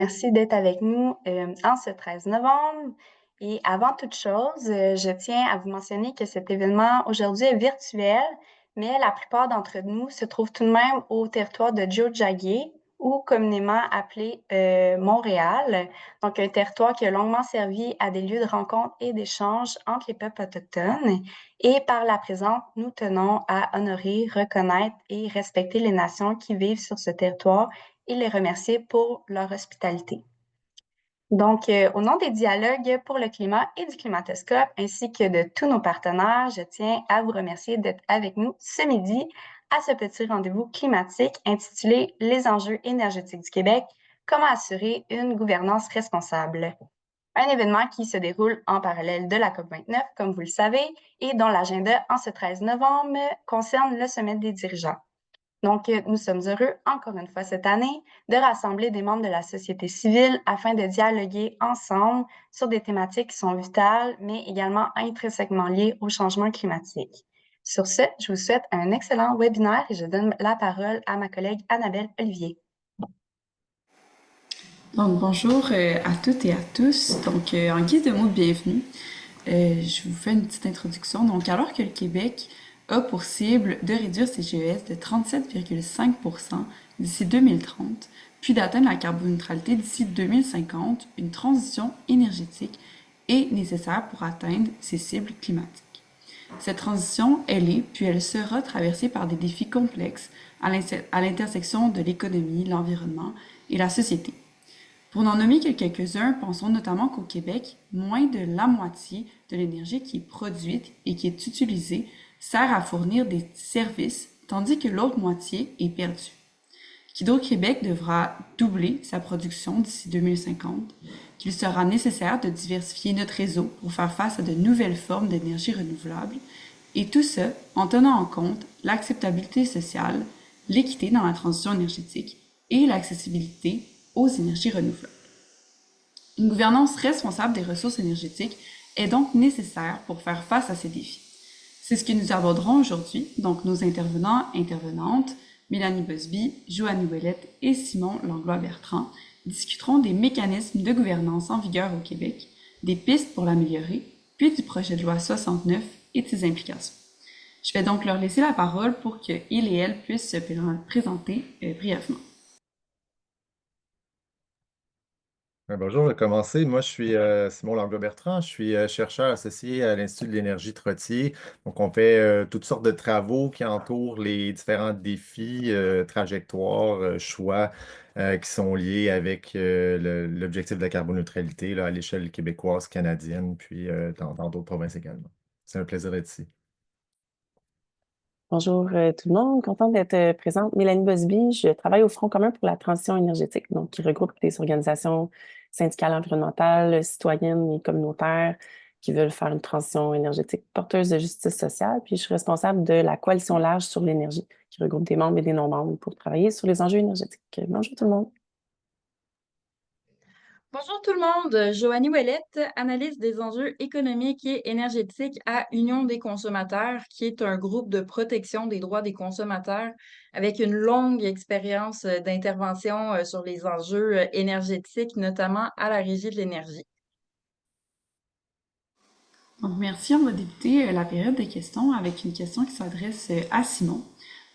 Merci d'être avec nous en ce 13 novembre. Et avant toute chose, je tiens à vous mentionner que cet événement aujourd'hui est virtuel, mais la plupart d'entre nous se trouvent tout de même au territoire de Tiohtià:ke, ou communément appelé Montréal, donc un territoire qui a longuement servi à des lieux de rencontre et d'échange entre les peuples autochtones. Et par la présente, nous tenons à honorer, reconnaître et respecter les nations qui vivent sur ce territoire et les remercier pour leur hospitalité. Donc, au nom des dialogues pour le climat et du climatoscope, ainsi que de tous nos partenaires, je tiens à vous remercier d'être avec nous ce midi à ce petit rendez-vous climatique intitulé Les enjeux énergétiques du Québec, comment assurer une gouvernance responsable. Un événement qui se déroule en parallèle de la COP29, comme vous le savez, et dont l'agenda en ce 13 novembre concerne le sommet des dirigeants. Donc, nous sommes heureux, encore une fois cette année, de rassembler des membres de la société civile afin de dialoguer ensemble sur des thématiques qui sont vitales, mais également intrinsèquement liées au changement climatique. Sur ce, je vous souhaite un excellent webinaire et je donne la parole à ma collègue Annabelle Olivier. Donc, bonjour à toutes et à tous. Donc, en guise de mot de bienvenue, je vous fais une petite introduction. Donc, alors que le Québec a pour cible de réduire ses GES de 37,5% d'ici 2030, puis d'atteindre la carboneutralité d'ici 2050, une transition énergétique est nécessaire pour atteindre ces cibles climatiques. Cette transition, elle est, puis elle sera traversée par des défis complexes à l'intersection de l'économie, l'environnement et la société. Pour n'en nommer que quelques-uns, pensons notamment qu'au Québec, moins de la moitié de l'énergie qui est produite et qui est utilisée sert à fournir des services, tandis que l'autre moitié est perdue. Qu'Hydro-Québec devra doubler sa production d'ici 2050, qu'il sera nécessaire de diversifier notre réseau pour faire face à de nouvelles formes d'énergie renouvelable, et tout ça en tenant en compte l'acceptabilité sociale, l'équité dans la transition énergétique et l'accessibilité aux énergies renouvelables. Une gouvernance responsable des ressources énergétiques est donc nécessaire pour faire face à ces défis. C'est ce que nous aborderons aujourd'hui, donc nos intervenantes, Mélanie Busby, Joannie Ouellette et Simon Langlois-Bertrand, discuteront des mécanismes de gouvernance en vigueur au Québec, des pistes pour l'améliorer, puis du projet de loi 69 et de ses implications. Je vais donc leur laisser la parole pour qu'ils et elles puissent se présenter brièvement. Bonjour, je vais commencer. Moi, je suis Simon Langlois-Bertrand. Je suis chercheur associé à l'Institut de l'énergie Trottier. Donc, on fait toutes sortes de travaux qui entourent les différents défis, trajectoires, choix qui sont liés avec l'objectif de la carboneutralité là, à l'échelle québécoise, canadienne, puis dans d'autres provinces également. C'est un plaisir d'être ici. Bonjour tout le monde, contente d'être présente. Mélanie Busby, je travaille au Front commun pour la transition énergétique, donc qui regroupe des organisations syndicales environnementales, citoyennes et communautaires qui veulent faire une transition énergétique porteuse de justice sociale. Puis je suis responsable de la Coalition large sur l'énergie, qui regroupe des membres et des non-membres pour travailler sur les enjeux énergétiques. Bonjour tout le monde. Bonjour tout le monde, Joannie Ouellette, analyste des enjeux économiques et énergétiques à Union des consommateurs, qui est un groupe de protection des droits des consommateurs avec une longue expérience d'intervention sur les enjeux énergétiques, notamment à la Régie de l'énergie. Donc, merci. On va débuter la période des questions avec une question qui s'adresse à Simon.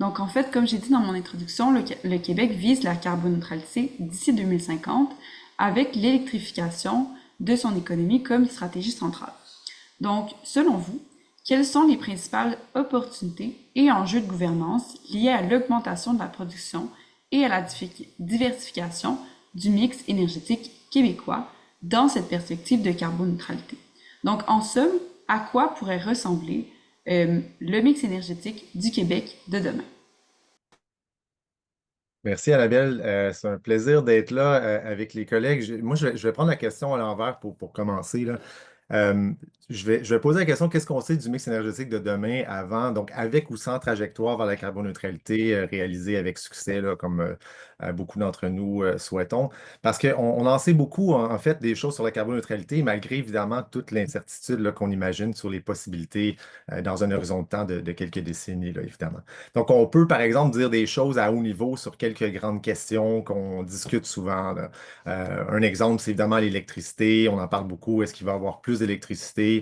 Donc, en fait, comme j'ai dit dans mon introduction, le Québec vise la carboneutralité d'ici 2050 avec l'électrification de son économie comme stratégie centrale. Donc, selon vous, quelles sont les principales opportunités et enjeux de gouvernance liés à l'augmentation de la production et à la diversification du mix énergétique québécois dans cette perspective de carboneutralité? Donc, en somme, à quoi pourrait ressembler le mix énergétique du Québec de demain? Merci Annabelle. C'est un plaisir d'être là avec les collègues. Moi, je vais prendre la question à l'envers pour commencer, là. Euh, je vais poser la question, qu'est-ce qu'on sait du mix énergétique de demain avant, donc avec ou sans trajectoire vers la carboneutralité réalisée avec succès, là, comme beaucoup d'entre nous souhaitons? Parce qu'on en sait beaucoup, en fait, des choses sur la carboneutralité, malgré évidemment toute l'incertitude là, qu'on imagine sur les possibilités dans un horizon de temps de quelques décennies, là, évidemment. Donc, on peut, par exemple, dire des choses à haut niveau sur quelques grandes questions qu'on discute souvent, là. Un exemple, c'est évidemment l'électricité. On en parle beaucoup. Est-ce qu'il va y avoir plus d'électricité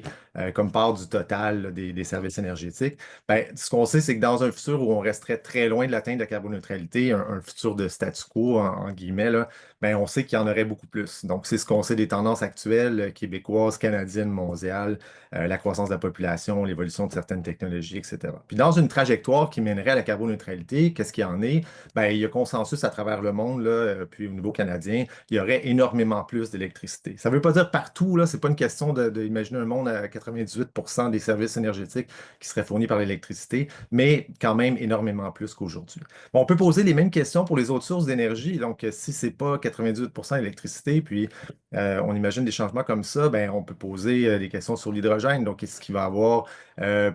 comme part du total là, des services énergétiques? Ben, ce qu'on sait, c'est que dans un futur où on resterait très loin de l'atteinte de la carboneutralité, un futur de statu quo, en guillemets, là, ben, on sait qu'il y en aurait beaucoup plus. Donc, c'est ce qu'on sait des tendances actuelles québécoises, canadiennes, mondiales, la croissance de la population, l'évolution de certaines technologies, etc. Puis dans une trajectoire qui mènerait à la carboneutralité, qu'est-ce qu'il y en est? Ben, il y a consensus à travers le monde, là, puis au niveau canadien, il y aurait énormément plus d'électricité. Ça ne veut pas dire partout, là, c'est pas une question d'imaginer un monde à 98% des services énergétiques qui seraient fournis par l'électricité, mais quand même énormément plus qu'aujourd'hui. Bon, on peut poser les mêmes questions pour les autres sources d'énergie. Donc, si ce n'est pas 98% d'électricité, puis on imagine des changements comme ça, ben, on peut poser des questions sur l'hydrogène. Donc, est-ce qu'il va y avoir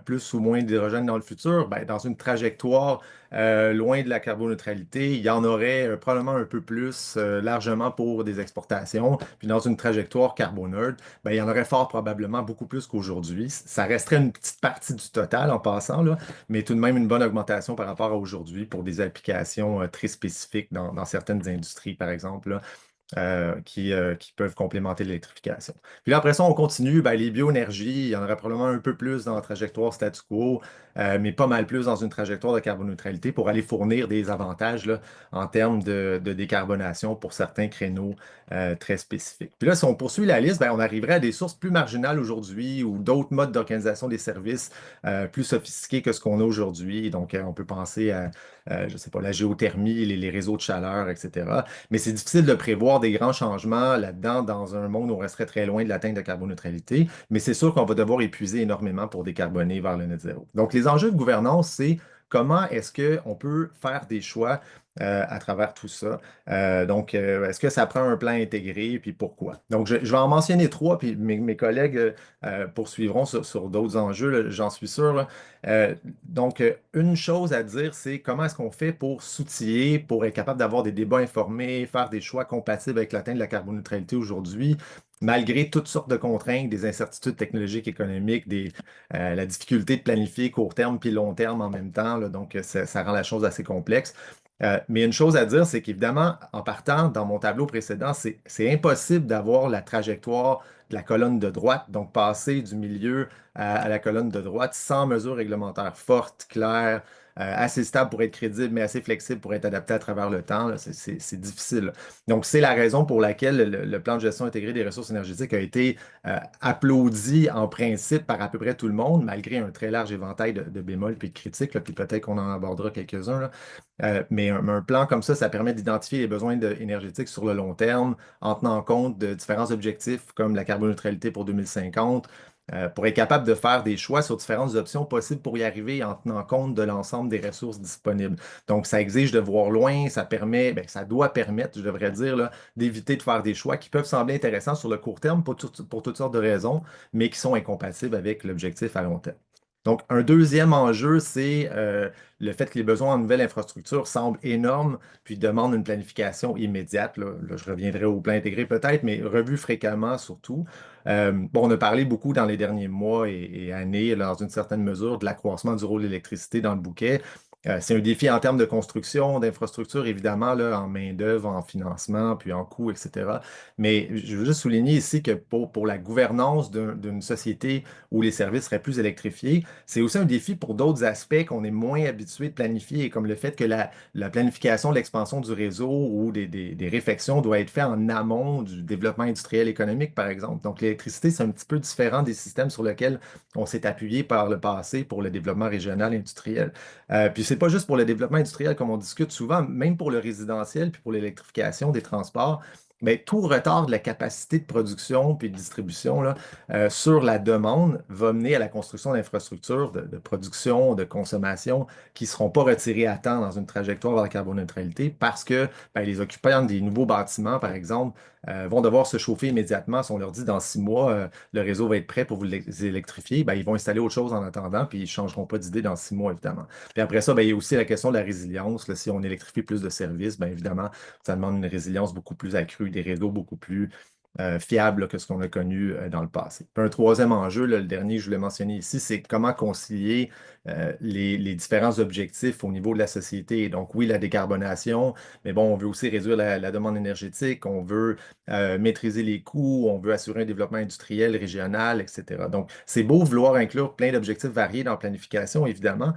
plus ou moins d'hydrogène dans le futur? Ben, dans une trajectoire loin de la carboneutralité, il y en aurait probablement un peu plus largement pour des exportations. Puis dans une trajectoire carboneutre, ben, il y en aurait fort probablement beaucoup plus qu'aujourd'hui. Ça resterait une petite partie du total en passant, là, mais tout de même une bonne augmentation par rapport à aujourd'hui pour des applications très spécifiques dans certaines industries, par exemple, là, qui peuvent complémenter l'électrification. Puis là, après ça, on continue. Ben, les bioénergies, il y en aurait probablement un peu plus dans la trajectoire statu quo, mais pas mal plus dans une trajectoire de carboneutralité pour aller fournir des avantages là, en termes de décarbonation pour certains créneaux très spécifiques. Puis là, si on poursuit la liste, ben, on arriverait à des sources plus marginales aujourd'hui ou d'autres modes d'organisation des services plus sophistiqués que ce qu'on a aujourd'hui. Donc, on peut penser à, je ne sais pas, la géothermie, les réseaux de chaleur, etc. Mais c'est difficile de prévoir des grands changements là-dedans dans un monde où on resterait très loin de l'atteinte de carboneutralité. Mais c'est sûr qu'on va devoir épuiser énormément pour décarboner vers le net zéro. Donc, les enjeux de gouvernance, c'est comment est-ce qu'on peut faire des choix à travers tout ça. Donc, est-ce que ça prend un plan intégré, puis pourquoi? Donc, je vais en mentionner trois, puis mes collègues poursuivront sur d'autres enjeux, là, j'en suis sûr, là. Donc, une chose à dire, c'est comment est-ce qu'on fait pour s'outiller, pour être capable d'avoir des débats informés, faire des choix compatibles avec l'atteinte de la carboneutralité aujourd'hui, malgré toutes sortes de contraintes, des incertitudes technologiques, économiques, la difficulté de planifier court terme puis long terme en même temps, là. Donc, ça rend la chose assez complexe. Mais une chose à dire, c'est qu'évidemment, en partant dans mon tableau précédent, c'est impossible d'avoir la trajectoire de la colonne de droite, donc passer du milieu à la colonne de droite sans mesures réglementaires fortes, claires, assez stables pour être crédibles, mais assez flexibles pour être adaptées à travers le temps, là. C'est difficile. Donc, c'est la raison pour laquelle le plan de gestion intégrée des ressources énergétiques a été applaudi en principe par à peu près tout le monde, malgré un très large éventail de bémols puis de critiques, là, puis peut-être qu'on en abordera quelques-uns, là. Mais un plan comme ça permet d'identifier les besoins énergétiques sur le long terme en tenant compte de différents objectifs comme la carboneutralité pour 2050, pour être capable de faire des choix sur différentes options possibles pour y arriver en tenant compte de l'ensemble des ressources disponibles. Donc, ça exige de voir loin, ça permet, ben, ça doit permettre, je devrais dire, là, d'éviter de faire des choix qui peuvent sembler intéressants sur le court terme pour toutes sortes de raisons, mais qui sont incompatibles avec l'objectif à long terme. Donc, un deuxième enjeu, c'est le fait que les besoins en nouvelle infrastructure semblent énormes, puis demandent une planification immédiate. Là, je reviendrai au plan intégré peut-être, mais revu fréquemment surtout. Bon, on a parlé beaucoup dans les derniers mois et années, là, dans une certaine mesure, de l'accroissement du rôle de l'électricité dans le bouquet. C'est un défi en termes de construction, d'infrastructure, évidemment, là, en main-d'œuvre, en financement, puis en coût, etc. Mais je veux juste souligner ici que pour la gouvernance d'une société où les services seraient plus électrifiés, c'est aussi un défi pour d'autres aspects qu'on est moins habitué de planifier, comme le fait que la planification de l'expansion du réseau ou des réflexions doit être faite en amont du développement industriel économique, par exemple. Donc, l'électricité, c'est un petit peu différent des systèmes sur lesquels on s'est appuyé par le passé pour le développement régional industriel. Puis c'est pas juste pour le développement industriel comme on discute souvent, même pour le résidentiel puis pour l'électrification des transports. mais tout retard de la capacité de production puis de distribution là, sur la demande va mener à la construction d'infrastructures de production, de consommation qui ne seront pas retirées à temps dans une trajectoire vers la carboneutralité parce que ben, les occupants des nouveaux bâtiments, par exemple, vont devoir se chauffer immédiatement. Si on leur dit dans 6 mois, le réseau va être prêt pour vous les électrifier, ben, ils vont installer autre chose en attendant, puis ils ne changeront pas d'idée dans 6 mois, évidemment. Puis après ça, ben, il y a aussi la question de la résilience. Là, si on électrifie plus de services, bien évidemment, ça demande une résilience beaucoup plus accrue, des réseaux beaucoup plus fiables là, que ce qu'on a connu dans le passé. Puis un troisième enjeu, là, le dernier que je voulais mentionner ici, c'est comment concilier les différents objectifs au niveau de la société. Donc oui, la décarbonation, mais bon, on veut aussi réduire la demande énergétique, on veut maîtriser les coûts, on veut assurer un développement industriel, régional, etc. Donc, c'est beau vouloir inclure plein d'objectifs variés dans la planification, évidemment,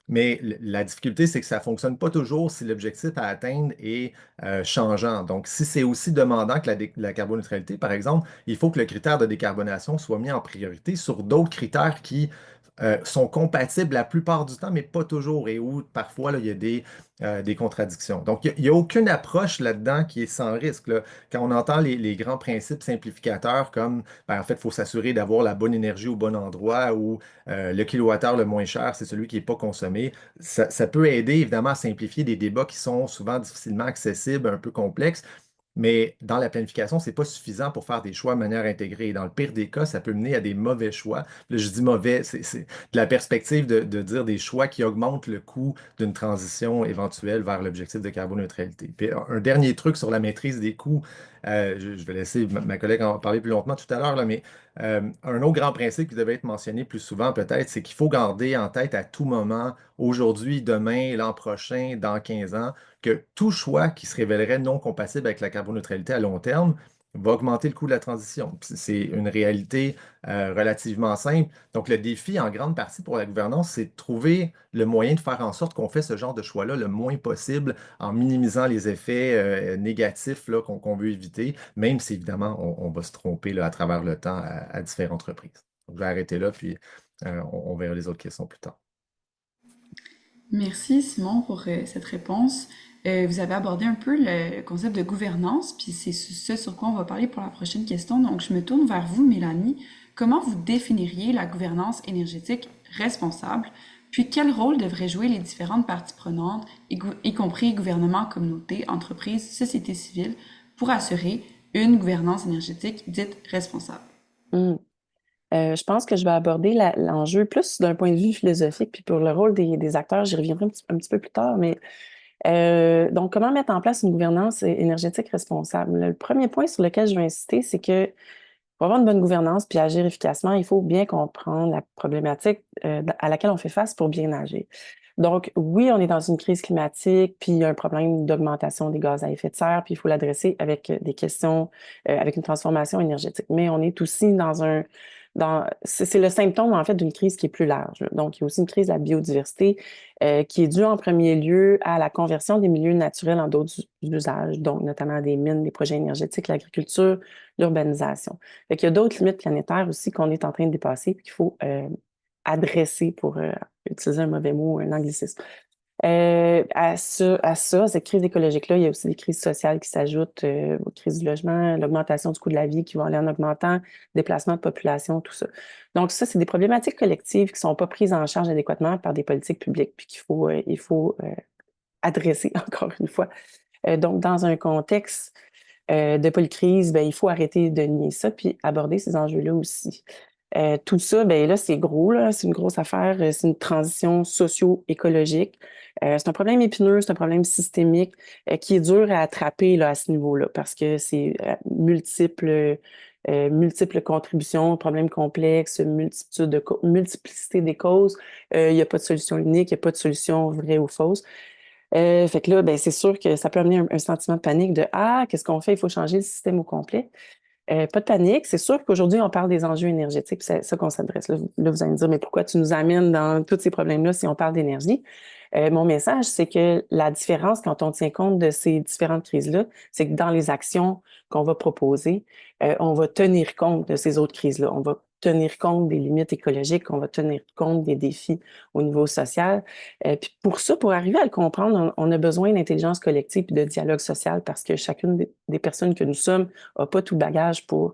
mais la difficulté, c'est que ça ne fonctionne pas toujours si l'objectif à atteindre est changeant. Donc, si c'est aussi demandant que la carboneutralité, par exemple, il faut que le critère de décarbonation soit mis en priorité sur d'autres critères qui sont compatibles la plupart du temps, mais pas toujours, et où parfois là, il y a des contradictions. Donc, il n'y a aucune approche là-dedans qui est sans risque, là. Quand on entend les grands principes simplificateurs comme, ben, en fait, il faut s'assurer d'avoir la bonne énergie au bon endroit ou le kilowattheure le moins cher, c'est celui qui n'est pas consommé. Ça peut aider évidemment à simplifier des débats qui sont souvent difficilement accessibles, un peu complexes, mais dans la planification, ce n'est pas suffisant pour faire des choix de manière intégrée. Et dans le pire des cas, ça peut mener à des mauvais choix. Là, je dis mauvais, c'est de la perspective de dire des choix qui augmentent le coût d'une transition éventuelle vers l'objectif de carboneutralité. Puis un dernier truc sur la maîtrise des coûts, je vais laisser ma collègue en parler plus longuement tout à l'heure, là, mais un autre grand principe qui devait être mentionné plus souvent peut-être, c'est qu'il faut garder en tête à tout moment, aujourd'hui, demain, l'an prochain, dans 15 ans, que tout choix qui se révélerait non compatible avec la carboneutralité à long terme va augmenter le coût de la transition. Puis c'est une réalité relativement simple. Donc, le défi, en grande partie pour la gouvernance, c'est de trouver le moyen de faire en sorte qu'on fait ce genre de choix-là le moins possible en minimisant les effets négatifs là, qu'on veut éviter, même si évidemment on va se tromper là, à travers le temps à différentes reprises. Donc, je vais arrêter là, puis on verra les autres questions plus tard. Merci Simon pour cette réponse. Vous avez abordé un peu le concept de gouvernance, puis c'est ce sur quoi on va parler pour la prochaine question. Donc, je me tourne vers vous, Mélanie. Comment vous définiriez la gouvernance énergétique responsable? Puis, quel rôle devraient jouer les différentes parties prenantes, y compris gouvernement, communauté, entreprises, société civile, pour assurer une gouvernance énergétique dite responsable? Hmm. Je pense que je vais aborder l'enjeu plus d'un point de vue philosophique, puis pour le rôle des acteurs, j'y reviendrai un petit peu plus tard, mais donc, comment mettre en place une gouvernance énergétique responsable? Le premier point sur lequel je vais insister, c'est que pour avoir une bonne gouvernance puis agir efficacement, il faut bien comprendre la problématique à laquelle on fait face pour bien agir. Donc, oui, on est dans une crise climatique, puis il y a un problème d'augmentation des gaz à effet de serre, puis il faut l'adresser avec des questions, avec une transformation énergétique. Mais on est aussi c'est le symptôme, en fait, d'une crise qui est plus large, là. Donc, il y a aussi une crise de la biodiversité qui est due en premier lieu à la conversion des milieux naturels en d'autres usages, donc notamment des mines, des projets énergétiques, l'agriculture, l'urbanisation. Fait qu'il y a d'autres limites planétaires aussi qu'on est en train de dépasser puis qu'il faut adresser pour utiliser un mauvais mot, un anglicisme. À cette crise écologique-là, il y a aussi des crises sociales qui s'ajoutent, aux crises du logement, l'augmentation du coût de la vie qui va aller en augmentant, déplacement de population, tout ça. Donc ça, c'est des problématiques collectives qui ne sont pas prises en charge adéquatement par des politiques publiques, puis il faut adresser encore une fois. Donc, dans un contexte de polycrise, ben, il faut arrêter de nier ça, puis aborder ces enjeux-là aussi. Tout ça, ben là, c'est gros, là, c'est une grosse affaire, c'est une transition socio-écologique. C'est un problème épineux, c'est un problème systémique qui est dur à attraper là, à ce niveau-là parce que c'est multiples contributions, problèmes complexes, multiplicité des causes. Il n'y a pas de solution unique, il n'y a pas de solution vraie ou fausse. Fait que là, ben, c'est sûr que ça peut amener un sentiment de panique de Ah, qu'est-ce qu'on fait? Il faut changer le système au complet. Pas de panique. C'est sûr qu'aujourd'hui, on parle des enjeux énergétiques, puis c'est ça qu'on s'adresse. Là, vous allez me dire, mais pourquoi tu nous amènes dans tous ces problèmes-là si on parle d'énergie? Mon message, c'est que la différence, quand on tient compte de ces différentes crises-là, c'est que dans les actions qu'on va proposer, on va tenir compte de ces autres crises-là. On va tenir compte des limites écologiques, qu'on va tenir compte des défis au niveau social. Puis pour ça, pour arriver à le comprendre, on a besoin d'intelligence collective et de dialogue social parce que chacune des personnes que nous sommes n'a pas tout le bagage pour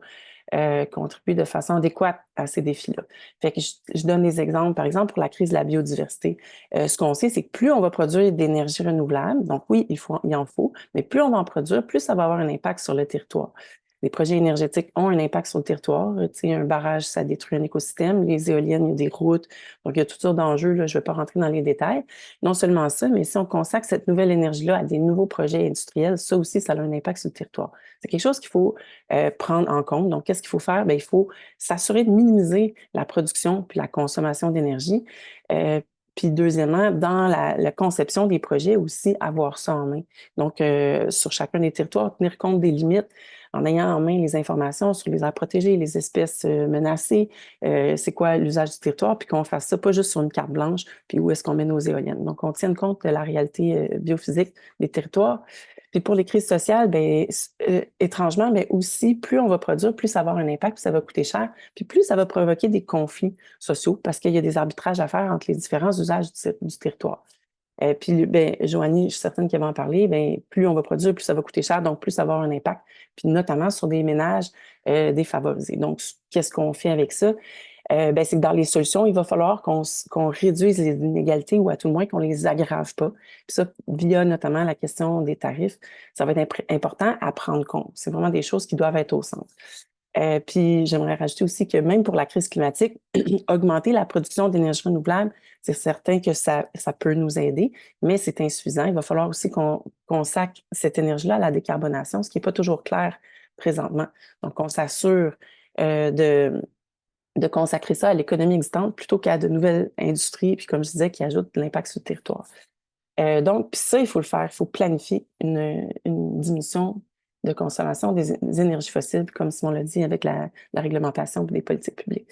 contribuer de façon adéquate à ces défis-là. Fait que je donne des exemples. Par exemple, pour la crise de la biodiversité, ce qu'on sait, c'est que plus on va produire d'énergie renouvelable, donc oui, il en faut, mais plus on va en produire, plus ça va avoir un impact sur le territoire. Les projets énergétiques ont un impact sur le territoire. Tu sais, un barrage, ça détruit un écosystème. Les éoliennes, il y a des routes. Donc, il y a toutes sortes d'enjeux. Là, je ne vais pas rentrer dans les détails. Non seulement ça, mais si on consacre cette nouvelle énergie-là à des nouveaux projets industriels, ça aussi, ça a un impact sur le territoire. C'est quelque chose qu'il faut prendre en compte. Donc, qu'est-ce qu'il faut faire? Bien, il faut s'assurer de minimiser la production puis la consommation d'énergie. Puis deuxièmement, dans la conception des projets aussi, avoir ça en main. Donc, sur chacun des territoires, tenir compte des limites en ayant en main les informations sur les aires protégées, les espèces menacées, c'est quoi l'usage du territoire, puis qu'on fasse ça pas juste sur une carte blanche, puis où est-ce qu'on met nos éoliennes. Donc, on tienne compte de la réalité biophysique des territoires. Puis pour les crises sociales, bien, étrangement, mais aussi, plus on va produire, plus ça va avoir un impact, plus ça va coûter cher, puis plus ça va provoquer des conflits sociaux parce qu'il y a des arbitrages à faire entre les différents usages du territoire. Puis, ben, Joanie, je suis certaine qu'elle va en parler, ben, plus on va produire, plus ça va coûter cher, donc plus ça va avoir un impact, puis notamment sur des ménages défavorisés. Donc, qu'est-ce qu'on fait avec ça? Ben, c'est que dans les solutions, il va falloir qu'on réduise les inégalités ou à tout le moins qu'on les aggrave pas. Puis ça, via notamment la question des tarifs, ça va être important à prendre compte. C'est vraiment des choses qui doivent être au centre. Puis j'aimerais rajouter aussi que même pour la crise climatique, augmenter la production d'énergie renouvelable, c'est certain que ça peut nous aider, mais c'est insuffisant. Il va falloir aussi qu'on consacre cette énergie-là à la décarbonation, ce qui n'est pas toujours clair présentement. Donc, on s'assure de consacrer ça à l'économie existante plutôt qu'à de nouvelles industries, puis comme je disais, qui ajoutent de l'impact sur le territoire. Donc, puis ça, il faut le faire. Il faut planifier une diminution de consommation des énergies fossiles, comme Simon l'a dit, avec la réglementation des politiques publiques.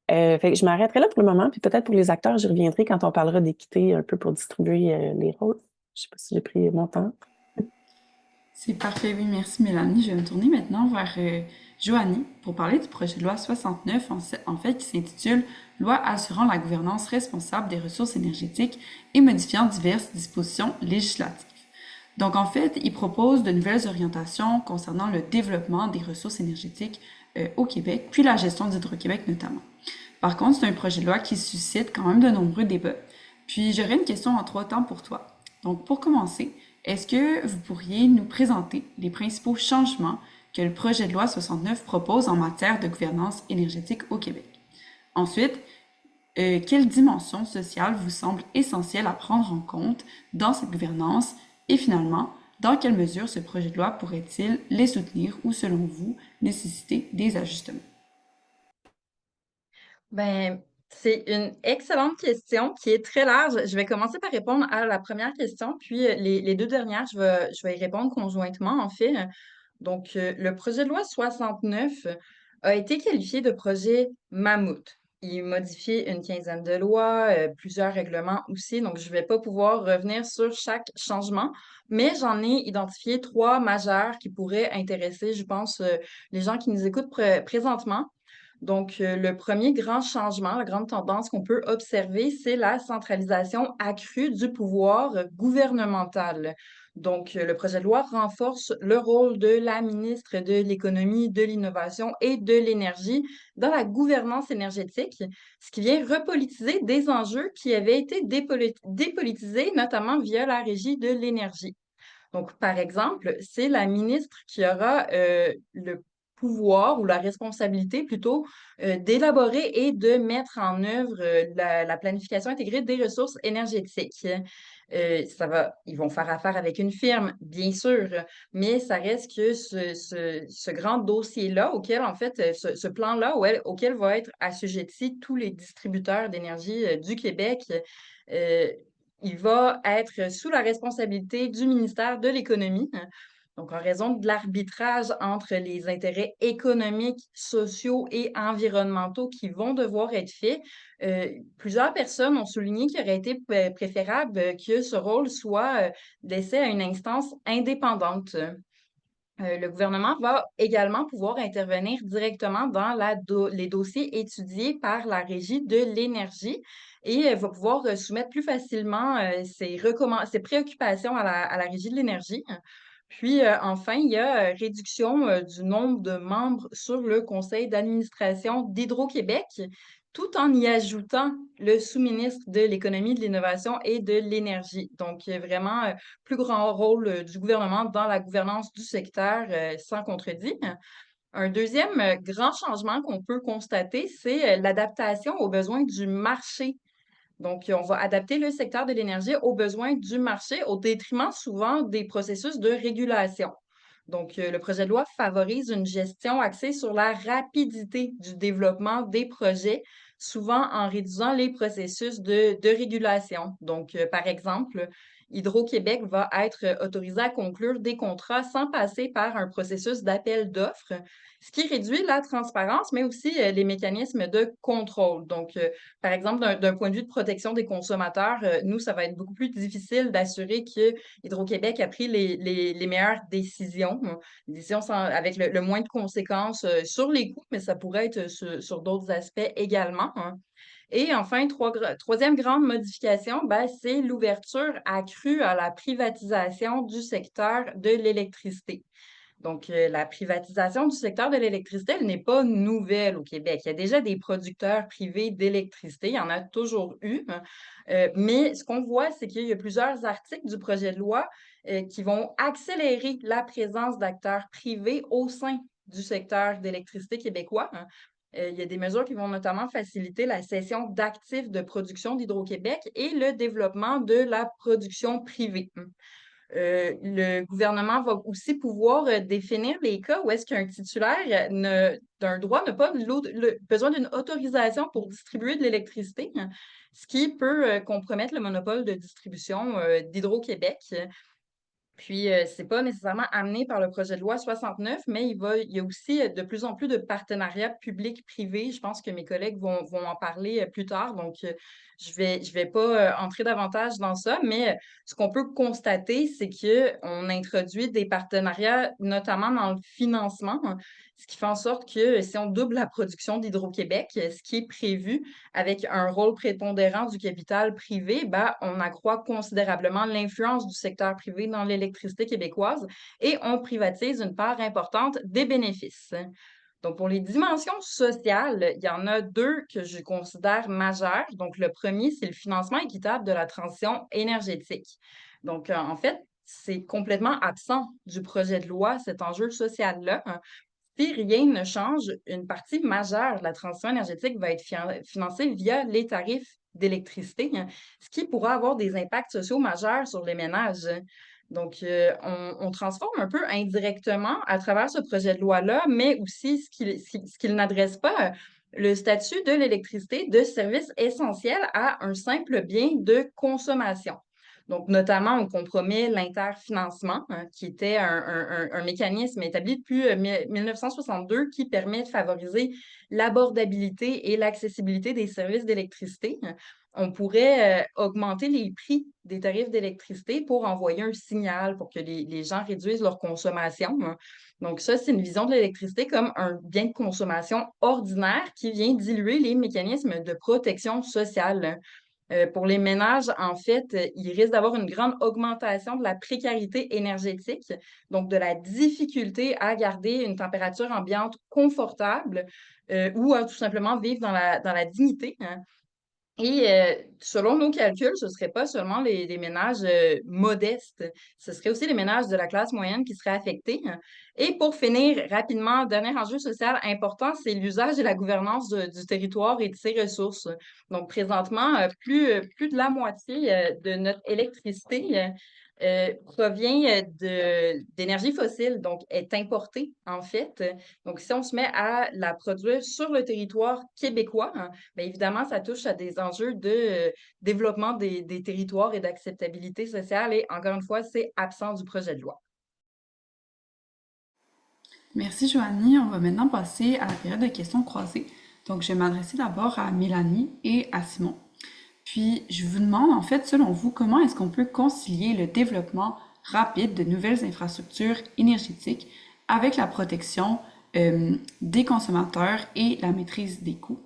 Fait que je m'arrêterai là pour le moment, puis peut-être pour les acteurs, j'y reviendrai quand on parlera d'équité un peu pour distribuer les rôles. Je ne sais pas si j'ai pris mon temps. C'est parfait, oui, merci Mélanie. Je vais me tourner maintenant vers Joanie pour parler du projet de loi 69, en fait, qui s'intitule Loi assurant la gouvernance responsable des ressources énergétiques et modifiant diverses dispositions législatives. Donc, en fait, il propose de nouvelles orientations concernant le développement des ressources énergétiques au Québec, puis la gestion d'Hydro-Québec notamment. Par contre, c'est un projet de loi qui suscite quand même de nombreux débats. Puis, j'aurais une question en 3 temps pour toi. Donc, pour commencer, est-ce que vous pourriez nous présenter les principaux changements que le projet de loi 69 propose en matière de gouvernance énergétique au Québec? Ensuite, quelle dimension sociale vous semble essentielle à prendre en compte dans cette gouvernance? Et finalement, dans quelle mesure ce projet de loi pourrait-il les soutenir ou, selon vous, nécessiter des ajustements? Ben, c'est une excellente question qui est très large. Je vais commencer par répondre à la première question, puis les deux dernières, je vais y répondre conjointement, en fait. Donc, le projet de loi 69 a été qualifié de projet mammouth. Il modifie une quinzaine de lois, plusieurs règlements aussi, donc je ne vais pas pouvoir revenir sur chaque changement, mais j'en ai identifié 3 majeurs qui pourraient intéresser, je pense, les gens qui nous écoutent présentement. Donc, le premier grand changement, la grande tendance qu'on peut observer, c'est la centralisation accrue du pouvoir gouvernemental. Donc, le projet de loi renforce le rôle de la ministre de l'Économie, de l'Innovation et de l'Énergie dans la gouvernance énergétique, ce qui vient repolitiser des enjeux qui avaient été dépolitisés, notamment via la Régie de l'énergie. Donc, par exemple, c'est la ministre qui aura le pouvoir ou la responsabilité plutôt d'élaborer et de mettre en œuvre la planification intégrée des ressources énergétiques. Ils vont faire affaire avec une firme, bien sûr, mais ça reste que ce grand dossier-là, auquel, en fait, ce plan-là, auquel vont être assujettis tous les distributeurs d'énergie du Québec, euh, il va être sous la responsabilité du ministère de l'Économie. Donc, en raison de l'arbitrage entre les intérêts économiques, sociaux et environnementaux qui vont devoir être faits, plusieurs personnes ont souligné qu'il aurait été préférable que ce rôle soit laissé à une instance indépendante. Le gouvernement va également pouvoir intervenir directement dans les dossiers étudiés par la Régie de l'énergie et va pouvoir soumettre plus facilement ses préoccupations à la Régie de l'énergie. Puis enfin, il y a réduction du nombre de membres sur le conseil d'administration d'Hydro-Québec, tout en y ajoutant le sous-ministre de l'Économie, de l'Innovation et de l'Énergie. Donc, vraiment, plus grand rôle du gouvernement dans la gouvernance du secteur, sans contredit. Un deuxième grand changement qu'on peut constater, c'est l'adaptation aux besoins du marché. Donc, on va adapter le secteur de l'énergie aux besoins du marché au détriment souvent des processus de régulation. Donc, le projet de loi favorise une gestion axée sur la rapidité du développement des projets, souvent en réduisant les processus de régulation. Donc, par exemple, Hydro-Québec va être autorisé à conclure des contrats sans passer par un processus d'appel d'offres, ce qui réduit la transparence, mais aussi les mécanismes de contrôle. Donc, par exemple, d'un point de vue de protection des consommateurs, nous, ça va être beaucoup plus difficile d'assurer que Hydro-Québec a pris les meilleures décisions, des décisions avec le moins de conséquences sur les coûts, mais ça pourrait être sur d'autres aspects également, hein. Et enfin, troisième grande modification, ben, c'est l'ouverture accrue à la privatisation du secteur de l'électricité. Donc, la privatisation du secteur de l'électricité, elle n'est pas nouvelle au Québec. Il y a déjà des producteurs privés d'électricité, il y en a toujours eu, hein. Mais ce qu'on voit, c'est qu'il y a plusieurs articles du projet de loi qui vont accélérer la présence d'acteurs privés au sein du secteur d'électricité québécois, hein. Il y a des mesures qui vont notamment faciliter la cession d'actifs de production d'Hydro-Québec et le développement de la production privée. Le gouvernement va aussi pouvoir définir les cas où est-ce qu'un titulaire d'un droit n'a pas besoin d'une autorisation pour distribuer de l'électricité, hein, ce qui peut compromettre le monopole de distribution d'Hydro-Québec. Puis, c'est pas nécessairement amené par le projet de loi 69, mais il y a aussi de plus en plus de partenariats publics-privés. Je pense que mes collègues vont en parler plus tard, donc je vais pas entrer davantage dans ça, mais ce qu'on peut constater, c'est qu'on introduit des partenariats, notamment dans le financement, hein, ce qui fait en sorte que si on double la production d'Hydro-Québec, ce qui est prévu, avec un rôle prépondérant du capital privé, ben, on accroît considérablement l'influence du secteur privé dans l'électricité québécoise et on privatise une part importante des bénéfices. Donc, pour les dimensions sociales, il y en a deux que je considère majeures. Donc, le premier, c'est le financement équitable de la transition énergétique. Donc, en fait, c'est complètement absent du projet de loi, cet enjeu social-là. Si rien ne change, une partie majeure de la transition énergétique va être financée via les tarifs d'électricité, hein, ce qui pourra avoir des impacts sociaux majeurs sur les ménages. Donc, on transforme un peu indirectement à travers ce projet de loi-là, mais aussi ce qu'il n'adresse pas, le statut de l'électricité de service essentiel à un simple bien de consommation. Donc, notamment, on compromet l'interfinancement, hein, qui était un mécanisme établi depuis 1962 qui permet de favoriser l'abordabilité et l'accessibilité des services d'électricité. On pourrait augmenter les prix des tarifs d'électricité pour envoyer un signal pour que les gens réduisent leur consommation, hein. Donc, ça, c'est une vision de l'électricité comme un bien de consommation ordinaire qui vient diluer les mécanismes de protection sociale. Pour les ménages, en fait, il risque d'avoir une grande augmentation de la précarité énergétique, donc de la difficulté à garder une température ambiante confortable ou à tout simplement vivre dans la dignité, hein. Et selon nos calculs, ce ne serait pas seulement les ménages modestes, ce serait aussi les ménages de la classe moyenne qui seraient affectés, hein. Et pour finir rapidement, dernier enjeu social important, c'est l'usage et la gouvernance du territoire et de ses ressources. Donc présentement, plus de la moitié de notre électricité provient d'énergie fossile, donc est importée en fait. Donc si on se met à la produire sur le territoire québécois, hein, bien évidemment, ça touche à des enjeux de développement des territoires et d'acceptabilité sociale. Et encore une fois, c'est absent du projet de loi. Merci Joanie. On va maintenant passer à la période de questions croisées. Donc, je vais m'adresser d'abord à Mélanie et à Simon. Puis, je vous demande, en fait, selon vous, comment est-ce qu'on peut concilier le développement rapide de nouvelles infrastructures énergétiques avec la protection des consommateurs et la maîtrise des coûts.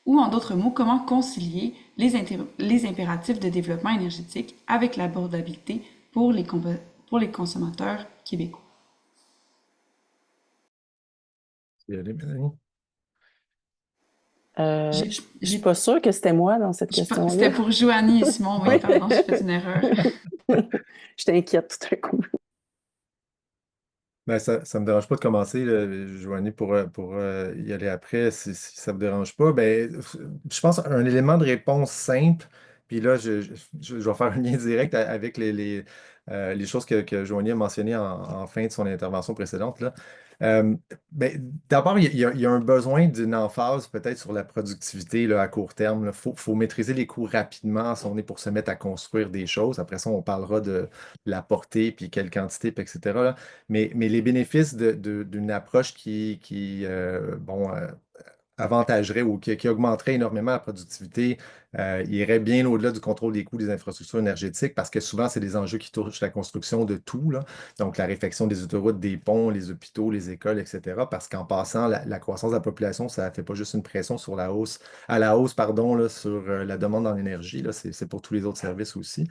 Ou en d'autres mots, comment concilier les impératifs de développement énergétique avec l'abordabilité pour les consommateurs québécois. Y aller, Mélanie? J'ai- Je suis j'ai- pas sûre que c'était moi dans cette C'était question-là. pour Joanie et Simon, oui, Oui. pardon, j'ai fait une erreur. Je t'inquiète tout à coup. Ben, ça ne me dérange pas de commencer, là, Joanie, pour y aller après, si ça ne vous dérange pas. Ben, je pense un élément de réponse simple, puis là, je vais faire un lien direct avec les choses que Joanie a mentionnées en fin de son intervention précédente, là. Euh, ben, d'abord, il y a un besoin d'une emphase peut-être sur la productivité là, à court terme. Il faut maîtriser les coûts rapidement si on est pour se mettre à construire des choses. Après ça, on parlera de la portée, puis quelle quantité, puis etc. là. Mais les bénéfices d'une approche qui avantagerait ou qui augmenterait énormément la productivité, irait bien au-delà du contrôle des coûts des infrastructures énergétiques parce que souvent, c'est des enjeux qui touchent la construction de tout, là. Donc, la réfection des autoroutes, des ponts, les hôpitaux, les écoles, etc. Parce qu'en passant, la croissance de la population, ça ne fait pas juste une pression sur à la hausse, pardon, là, sur la demande en énergie, là. C'est pour tous les autres services aussi.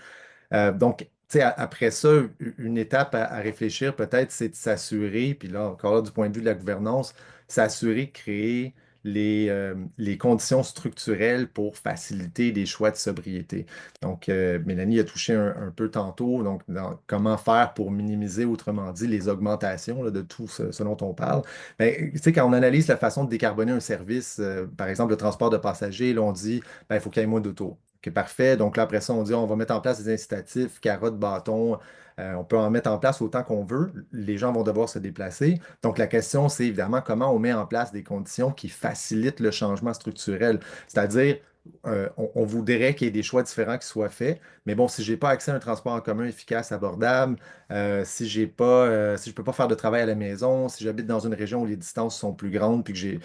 Donc, tu sais, après ça, une étape à réfléchir peut-être, c'est de s'assurer, puis là, encore là, du point de vue de la gouvernance, s'assurer de créer les conditions structurelles pour faciliter les choix de sobriété. Donc, Mélanie a touché un peu tantôt, donc comment faire pour minimiser, autrement dit, les augmentations là, de tout ce dont on parle. Ben, tu sais, quand on analyse la façon de décarboner un service, par exemple le transport de passagers, là, on dit, ben, il faut qu'il y ait moins d'auto. OK, parfait. Donc là, après ça, on dit on va mettre en place des incitatifs, carottes, bâtons. On peut en mettre en place autant qu'on veut. Les gens vont devoir se déplacer. Donc la question, c'est évidemment comment on met en place des conditions qui facilitent le changement structurel. C'est-à-dire, on voudrait qu'il y ait des choix différents qui soient faits. Mais bon, si je n'ai pas accès à un transport en commun efficace, abordable, si je ne peux pas faire de travail à la maison, si j'habite dans une région où les distances sont plus grandes puis que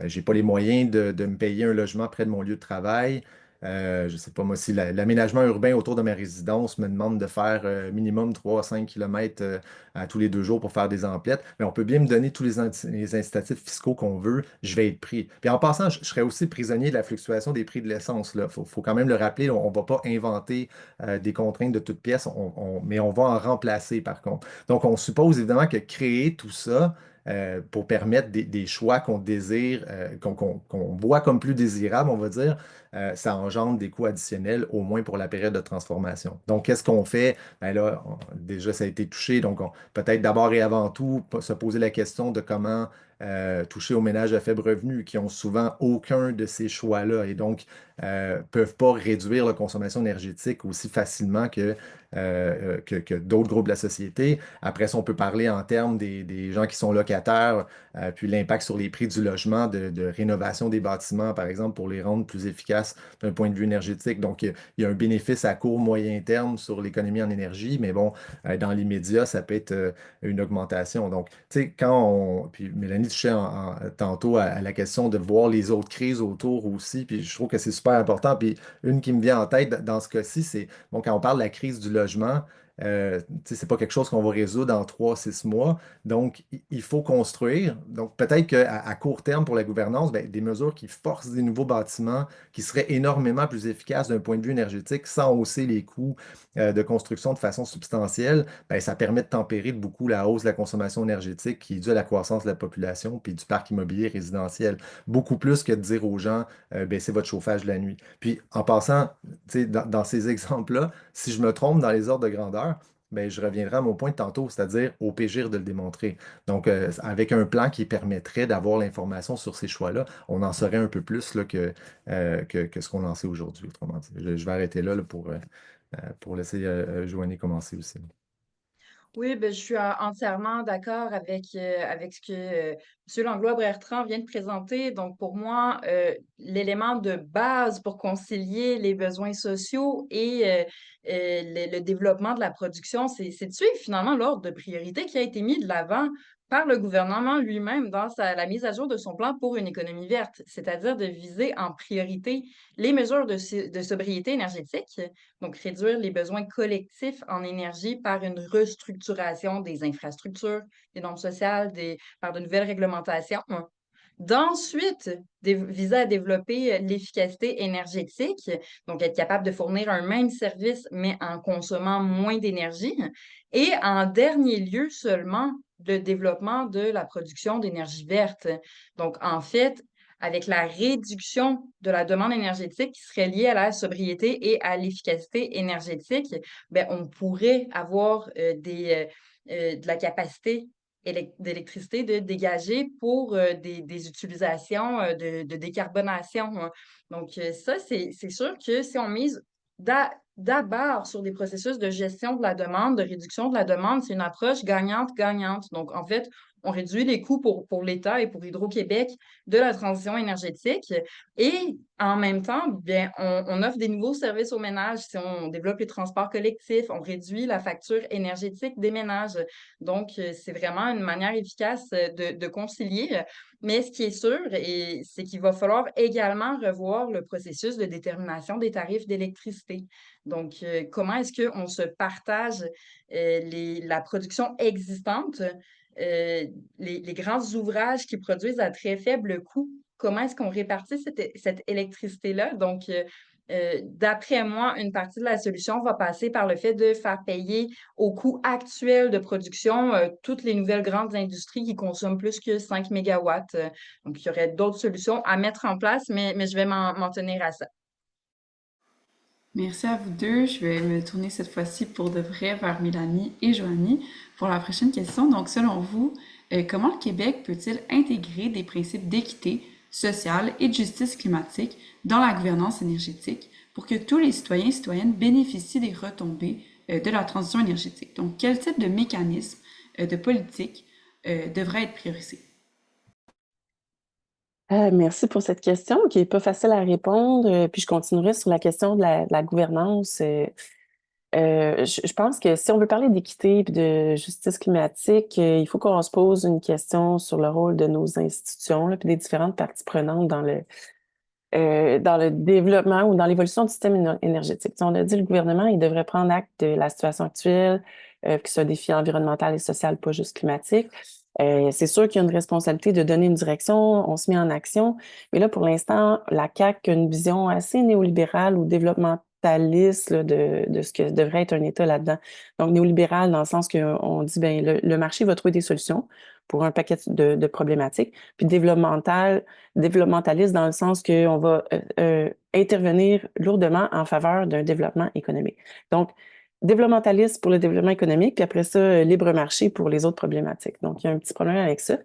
j'ai pas les moyens de me payer un logement près de mon lieu de travail, je ne sais pas, moi, si l'aménagement urbain autour de ma résidence me demande de faire minimum 3 à 5 km à tous les 2 jours pour faire des emplettes, mais on peut bien me donner tous les incitatifs fiscaux qu'on veut, je vais être pris. Puis en passant, je serais aussi prisonnier de la fluctuation des prix de l'essence. Il faut quand même le rappeler, on ne va pas inventer des contraintes de toutes pièces, mais on va en remplacer par contre. Donc on suppose évidemment que créer tout ça, pour permettre des choix qu'on désire, qu'on voit comme plus désirables, on va dire, ça engendre des coûts additionnels, au moins pour la période de transformation. Donc, qu'est-ce qu'on fait? Ben là, déjà, ça a été touché. Donc, peut-être d'abord et avant tout, se poser la question de comment toucher aux ménages à faible revenu qui ont souvent aucun de ces choix-là et donc peuvent pas réduire leur consommation énergétique aussi facilement que d'autres groupes de la société. Après ça, on peut parler en termes des gens qui sont locataires, puis l'impact sur les prix du logement, de rénovation des bâtiments, par exemple, pour les rendre plus efficaces d'un point de vue énergétique. Donc, il y a un bénéfice à court, moyen terme sur l'économie en énergie, mais bon, dans l'immédiat, ça peut être une augmentation. Donc, tu sais, puis Mélanie touchait tantôt à la question de voir les autres crises autour aussi, puis je trouve que c'est super important. Puis une qui me vient en tête dans ce cas-ci, c'est, bon, quand on parle de la crise du logement, tu sais, c'est pas quelque chose qu'on va résoudre en 3, 6 mois. Donc, il faut construire. Donc, peut-être qu'à court terme, pour la gouvernance, ben, des mesures qui forcent des nouveaux bâtiments qui seraient énormément plus efficaces d'un point de vue énergétique sans hausser les coûts de construction de façon substantielle, ben, ça permet de tempérer de beaucoup la hausse de la consommation énergétique qui est due à la croissance de la population puis du parc immobilier résidentiel. Beaucoup plus que de dire aux gens, baissez votre chauffage la nuit. Puis, en passant, tu sais, dans ces exemples-là, si je me trompe dans les ordres de grandeur, ben, je reviendrai à mon point de tantôt, c'est-à-dire au pégir de le démontrer. Donc, avec un plan qui permettrait d'avoir l'information sur ces choix-là, on en saurait un peu plus là, que ce qu'on en sait aujourd'hui, autrement dit. Je vais arrêter là, pour laisser Joanie commencer aussi. Oui, ben, je suis entièrement d'accord avec ce que M. Langlois-Bertrand vient de présenter. Donc, pour moi, l'élément de base pour concilier les besoins sociaux et le développement de la production, c'est de suivre finalement l'ordre de priorité qui a été mis de l'avant par le gouvernement lui-même dans la mise à jour de son plan pour une économie verte, c'est-à-dire de viser en priorité les mesures de sobriété énergétique, donc réduire les besoins collectifs en énergie par une restructuration des infrastructures, des normes sociales, par de nouvelles réglementations. D'ensuite, viser à développer l'efficacité énergétique, donc être capable de fournir un même service, mais en consommant moins d'énergie. Et en dernier lieu seulement, le développement de la production d'énergie verte. Donc, en fait, avec la réduction de la demande énergétique qui serait liée à la sobriété et à l'efficacité énergétique, ben, on pourrait avoir de la capacité d'électricité de dégager pour des utilisations de décarbonation. Hein. Donc, ça, c'est sûr que si on mise d'abord sur des processus de gestion de la demande, de réduction de la demande, c'est une approche gagnante-gagnante. Donc, en fait, on réduit les coûts pour l'État et pour Hydro-Québec de la transition énergétique et en même temps, bien, on offre des nouveaux services aux ménages. Si on développe les transports collectifs, on réduit la facture énergétique des ménages. Donc, c'est vraiment une manière efficace de concilier. Mais ce qui est sûr, c'est qu'il va falloir également revoir le processus de détermination des tarifs d'électricité. Donc, comment est-ce qu'on se partage la production existante, les grands ouvrages qui produisent à très faible coût? Comment est-ce qu'on répartit cette électricité-là? Donc, d'après moi, une partie de la solution va passer par le fait de faire payer au coût actuel de production toutes les nouvelles grandes industries qui consomment plus que 5 mégawatts. Donc, il y aurait d'autres solutions à mettre en place, mais je vais m'en tenir à ça. Merci à vous deux. Je vais me tourner cette fois-ci pour de vrai vers Mélanie et Joanie pour la prochaine question. Donc, selon vous, comment le Québec peut-il intégrer des principes d'équité sociale et de justice climatique dans la gouvernance énergétique pour que tous les citoyens et citoyennes bénéficient des retombées de la transition énergétique? Donc, quel type de mécanisme de politique devrait être priorisé? Merci pour cette question qui n'est pas facile à répondre. Puis je continuerai sur la question de la gouvernance. Je pense que si on veut parler d'équité et de justice climatique, il faut qu'on se pose une question sur le rôle de nos institutions, là, puis des différentes parties prenantes dans le développement ou dans l'évolution du système énergétique. On a dit le gouvernement, il devrait prendre acte de la situation actuelle, que ce soit un défi environnemental et social, pas juste climatique. C'est sûr qu'il y a une responsabilité de donner une direction, on se met en action, mais là, pour l'instant, la CAQ a une vision assez néolibérale ou développementaliste là, de ce que devrait être un État là-dedans. Donc, néolibéral dans le sens qu'on dit, ben le marché va trouver des solutions pour un paquet de problématiques, puis développementaliste dans le sens qu'on va intervenir lourdement en faveur d'un développement économique. Donc, développementaliste pour le développement économique, puis après ça, libre marché pour les autres problématiques. Donc, il y a un petit problème avec ça.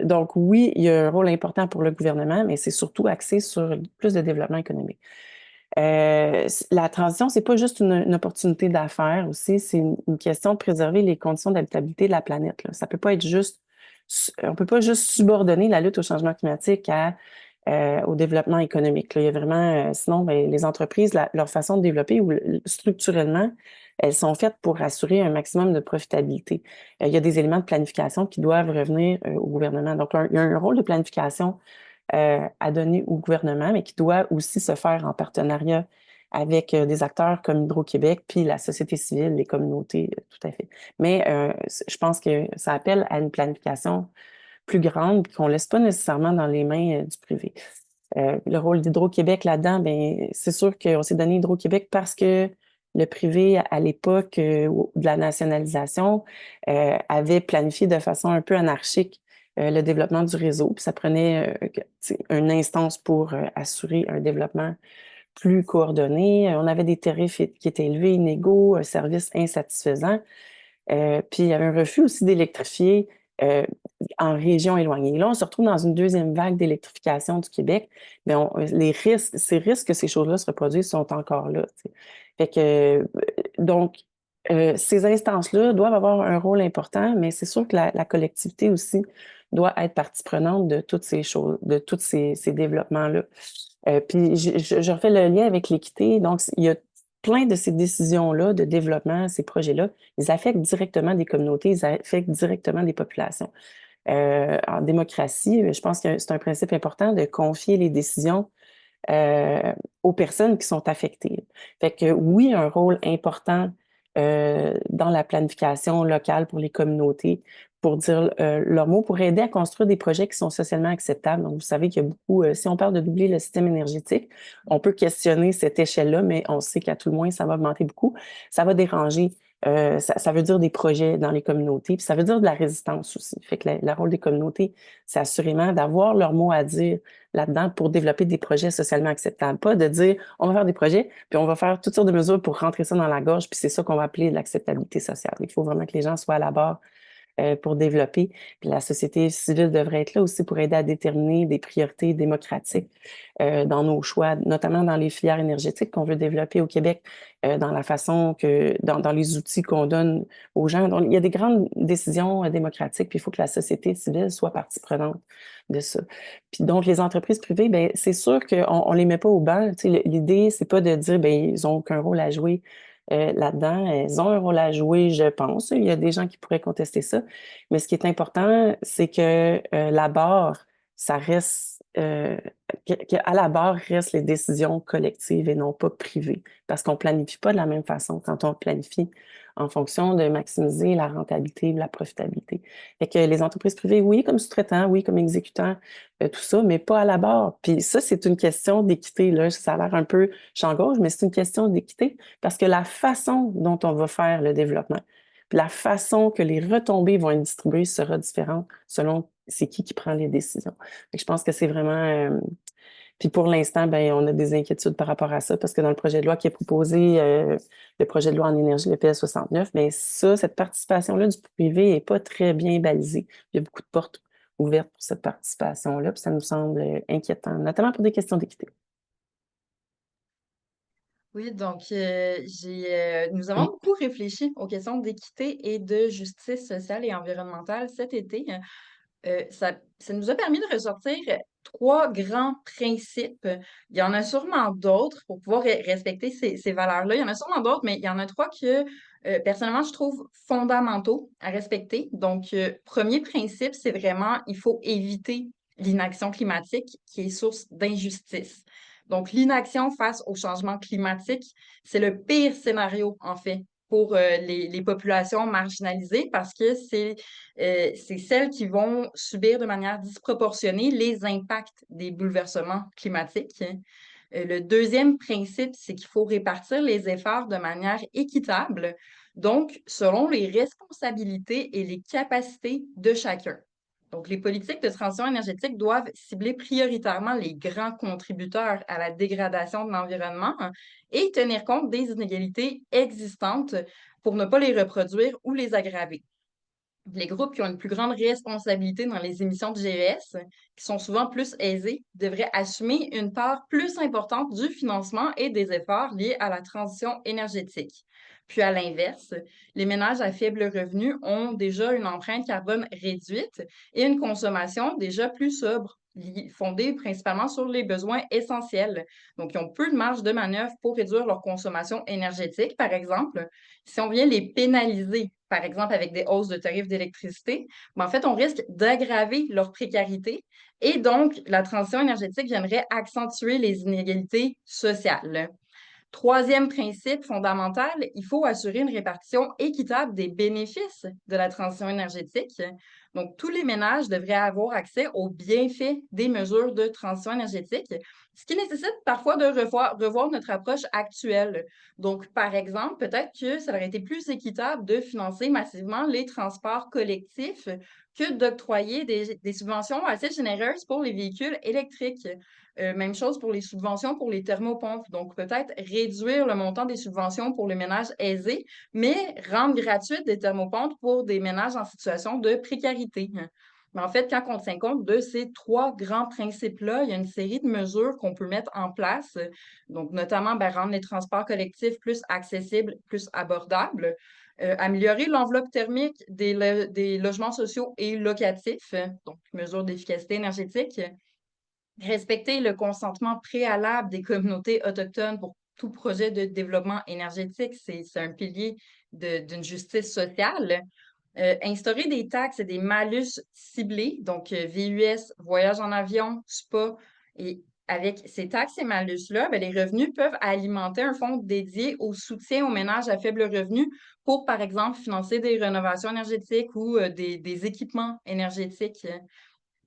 Donc, oui, il y a un rôle important pour le gouvernement, mais c'est surtout axé sur plus de développement économique. La transition, c'est pas juste une opportunité d'affaires aussi, c'est une question de préserver les conditions d'habitabilité de la planète. Là. Ça peut pas être juste, on peut pas juste subordonner la lutte au changement climatique au développement économique. Là. Il y a vraiment, sinon, ben, les entreprises, leur façon de développer ou structurellement, elles sont faites pour assurer un maximum de profitabilité. Il y a des éléments de planification qui doivent revenir au gouvernement. Donc, il y a un rôle de planification à donner au gouvernement, mais qui doit aussi se faire en partenariat avec des acteurs comme Hydro-Québec, puis la société civile, les communautés, tout à fait. Mais je pense que ça appelle à une planification plus grande, qu'on ne laisse pas nécessairement dans les mains du privé. Le rôle d'Hydro-Québec là-dedans, ben, c'est sûr qu'on s'est donné Hydro-Québec parce que le privé, à l'époque de la nationalisation, avait planifié de façon un peu anarchique le développement du réseau. Puis ça prenait une instance pour assurer un développement plus coordonné. On avait des tarifs qui étaient élevés, inégaux, un service insatisfaisant. Puis il y avait un refus aussi d'électrifier en région éloignée. Là, on se retrouve dans une deuxième vague d'électrification du Québec. Mais ces risques que ces choses-là se reproduisent sont encore là. T'sais. Fait que, donc, ces instances-là doivent avoir un rôle important, mais c'est sûr que la collectivité aussi doit être partie prenante de toutes ces choses, de tous ces développements-là. Puis je refais le lien avec l'équité. Donc, il y a plein de ces décisions-là de développement, ces projets-là, ils affectent directement des communautés, ils affectent directement des populations. En démocratie, je pense que c'est un principe important de confier les décisions aux personnes qui sont affectées. Fait que oui, un rôle important dans la planification locale pour les communautés, pour dire leur mot, pour aider à construire des projets qui sont socialement acceptables. Donc, vous savez qu'il y a beaucoup, si on parle de doubler le système énergétique, on peut questionner cette échelle-là, mais on sait qu'à tout le moins, ça va augmenter beaucoup. Ça va déranger. Ça veut dire des projets dans les communautés, puis ça veut dire de la résistance aussi. Fait que le rôle des communautés, c'est assurément d'avoir leur mot à dire là-dedans pour développer des projets socialement acceptables. Pas de dire, on va faire des projets, puis on va faire toutes sortes de mesures pour rentrer ça dans la gorge, puis c'est ça qu'on va appeler l'acceptabilité sociale. Il faut vraiment que les gens soient à la barre pour développer. Puis la société civile devrait être là aussi pour aider à déterminer des priorités démocratiques dans nos choix, notamment dans les filières énergétiques qu'on veut développer au Québec, dans la façon que, dans les outils qu'on donne aux gens. Donc, il y a des grandes décisions démocratiques, puis il faut que la société civile soit partie prenante de ça. Puis donc, les entreprises privées, ben c'est sûr qu'on les met pas au banc. Tu sais, l'idée, c'est pas de dire, ben ils ont aucun rôle à jouer là-dedans. Elles ont un rôle à jouer, je pense. Il y a des gens qui pourraient contester ça. Mais ce qui est important, c'est que la barre, ça reste, qu'à la barre restent les décisions collectives et non pas privées. Parce qu'on planifie pas de la même façon quand on planifie en fonction de maximiser la rentabilité ou la profitabilité. Fait que les entreprises privées, oui, comme sous-traitants, oui, comme exécutants, tout ça, mais pas à la barre. Puis ça, c'est une question d'équité, là. Ça a l'air un peu champ gauche, mais c'est une question d'équité parce que la façon dont on va faire le développement, puis la façon que les retombées vont être distribuées sera différente selon c'est qui prend les décisions. Fait que je pense que c'est vraiment... puis pour l'instant, ben, on a des inquiétudes par rapport à ça parce que dans le projet de loi qui est proposé, le projet de loi en énergie, le PS 69, bien ça, cette participation-là du privé n'est pas très bien balisée. Il y a beaucoup de portes ouvertes pour cette participation-là, puis ça nous semble inquiétant, notamment pour des questions d'équité. Oui, donc nous avons beaucoup réfléchi aux questions d'équité et de justice sociale et environnementale cet été. Ça nous a permis de ressortir trois grands principes. Il y en a sûrement d'autres pour pouvoir respecter ces valeurs-là. Il y en a sûrement d'autres, mais il y en a trois que, personnellement, je trouve fondamentaux à respecter. Donc, premier principe, c'est vraiment, il faut éviter l'inaction climatique qui est source d'injustice. Donc, l'inaction face au changement climatique, c'est le pire scénario, en fait, pour les populations marginalisées parce que c'est celles qui vont subir de manière disproportionnée les impacts des bouleversements climatiques. Le deuxième principe, c'est qu'il faut répartir les efforts de manière équitable, donc selon les responsabilités et les capacités de chacun. Donc, les politiques de transition énergétique doivent cibler prioritairement les grands contributeurs à la dégradation de l'environnement et tenir compte des inégalités existantes pour ne pas les reproduire ou les aggraver. Les groupes qui ont une plus grande responsabilité dans les émissions de GES, qui sont souvent plus aisés, devraient assumer une part plus importante du financement et des efforts liés à la transition énergétique. Puis à l'inverse, les ménages à faible revenu ont déjà une empreinte carbone réduite et une consommation déjà plus sobre, fondée principalement sur les besoins essentiels. Donc, ils ont peu de marge de manœuvre pour réduire leur consommation énergétique, par exemple. Si on vient les pénaliser, par exemple avec des hausses de tarifs d'électricité, ben, en fait, on risque d'aggraver leur précarité et donc la transition énergétique viendrait accentuer les inégalités sociales. Troisième principe fondamental, il faut assurer une répartition équitable des bénéfices de la transition énergétique. Donc, tous les ménages devraient avoir accès aux bienfaits des mesures de transition énergétique, ce qui nécessite parfois de revoir notre approche actuelle. Donc, par exemple, peut-être que ça aurait été plus équitable de financer massivement les transports collectifs que d'octroyer des subventions assez généreuses pour les véhicules électriques. Même chose pour les subventions pour les thermopompes. Donc, peut-être réduire le montant des subventions pour les ménages aisés, mais rendre gratuites des thermopompes pour des ménages en situation de précarité. Mais en fait, quand on tient compte de ces trois grands principes-là, il y a une série de mesures qu'on peut mettre en place. Donc, notamment, rendre les transports collectifs plus accessibles, plus abordables. Améliorer l'enveloppe thermique des logements sociaux et locatifs, donc mesures d'efficacité énergétique. Respecter le consentement préalable des communautés autochtones pour tout projet de développement énergétique, c'est un pilier d'une justice sociale. Instaurer des taxes et des malus ciblés, donc VUS, voyage en avion, spa, et avec ces taxes et malus-là, ben, les revenus peuvent alimenter un fonds dédié au soutien aux ménages à faible revenu pour, par exemple, financer des rénovations énergétiques ou des équipements énergétiques.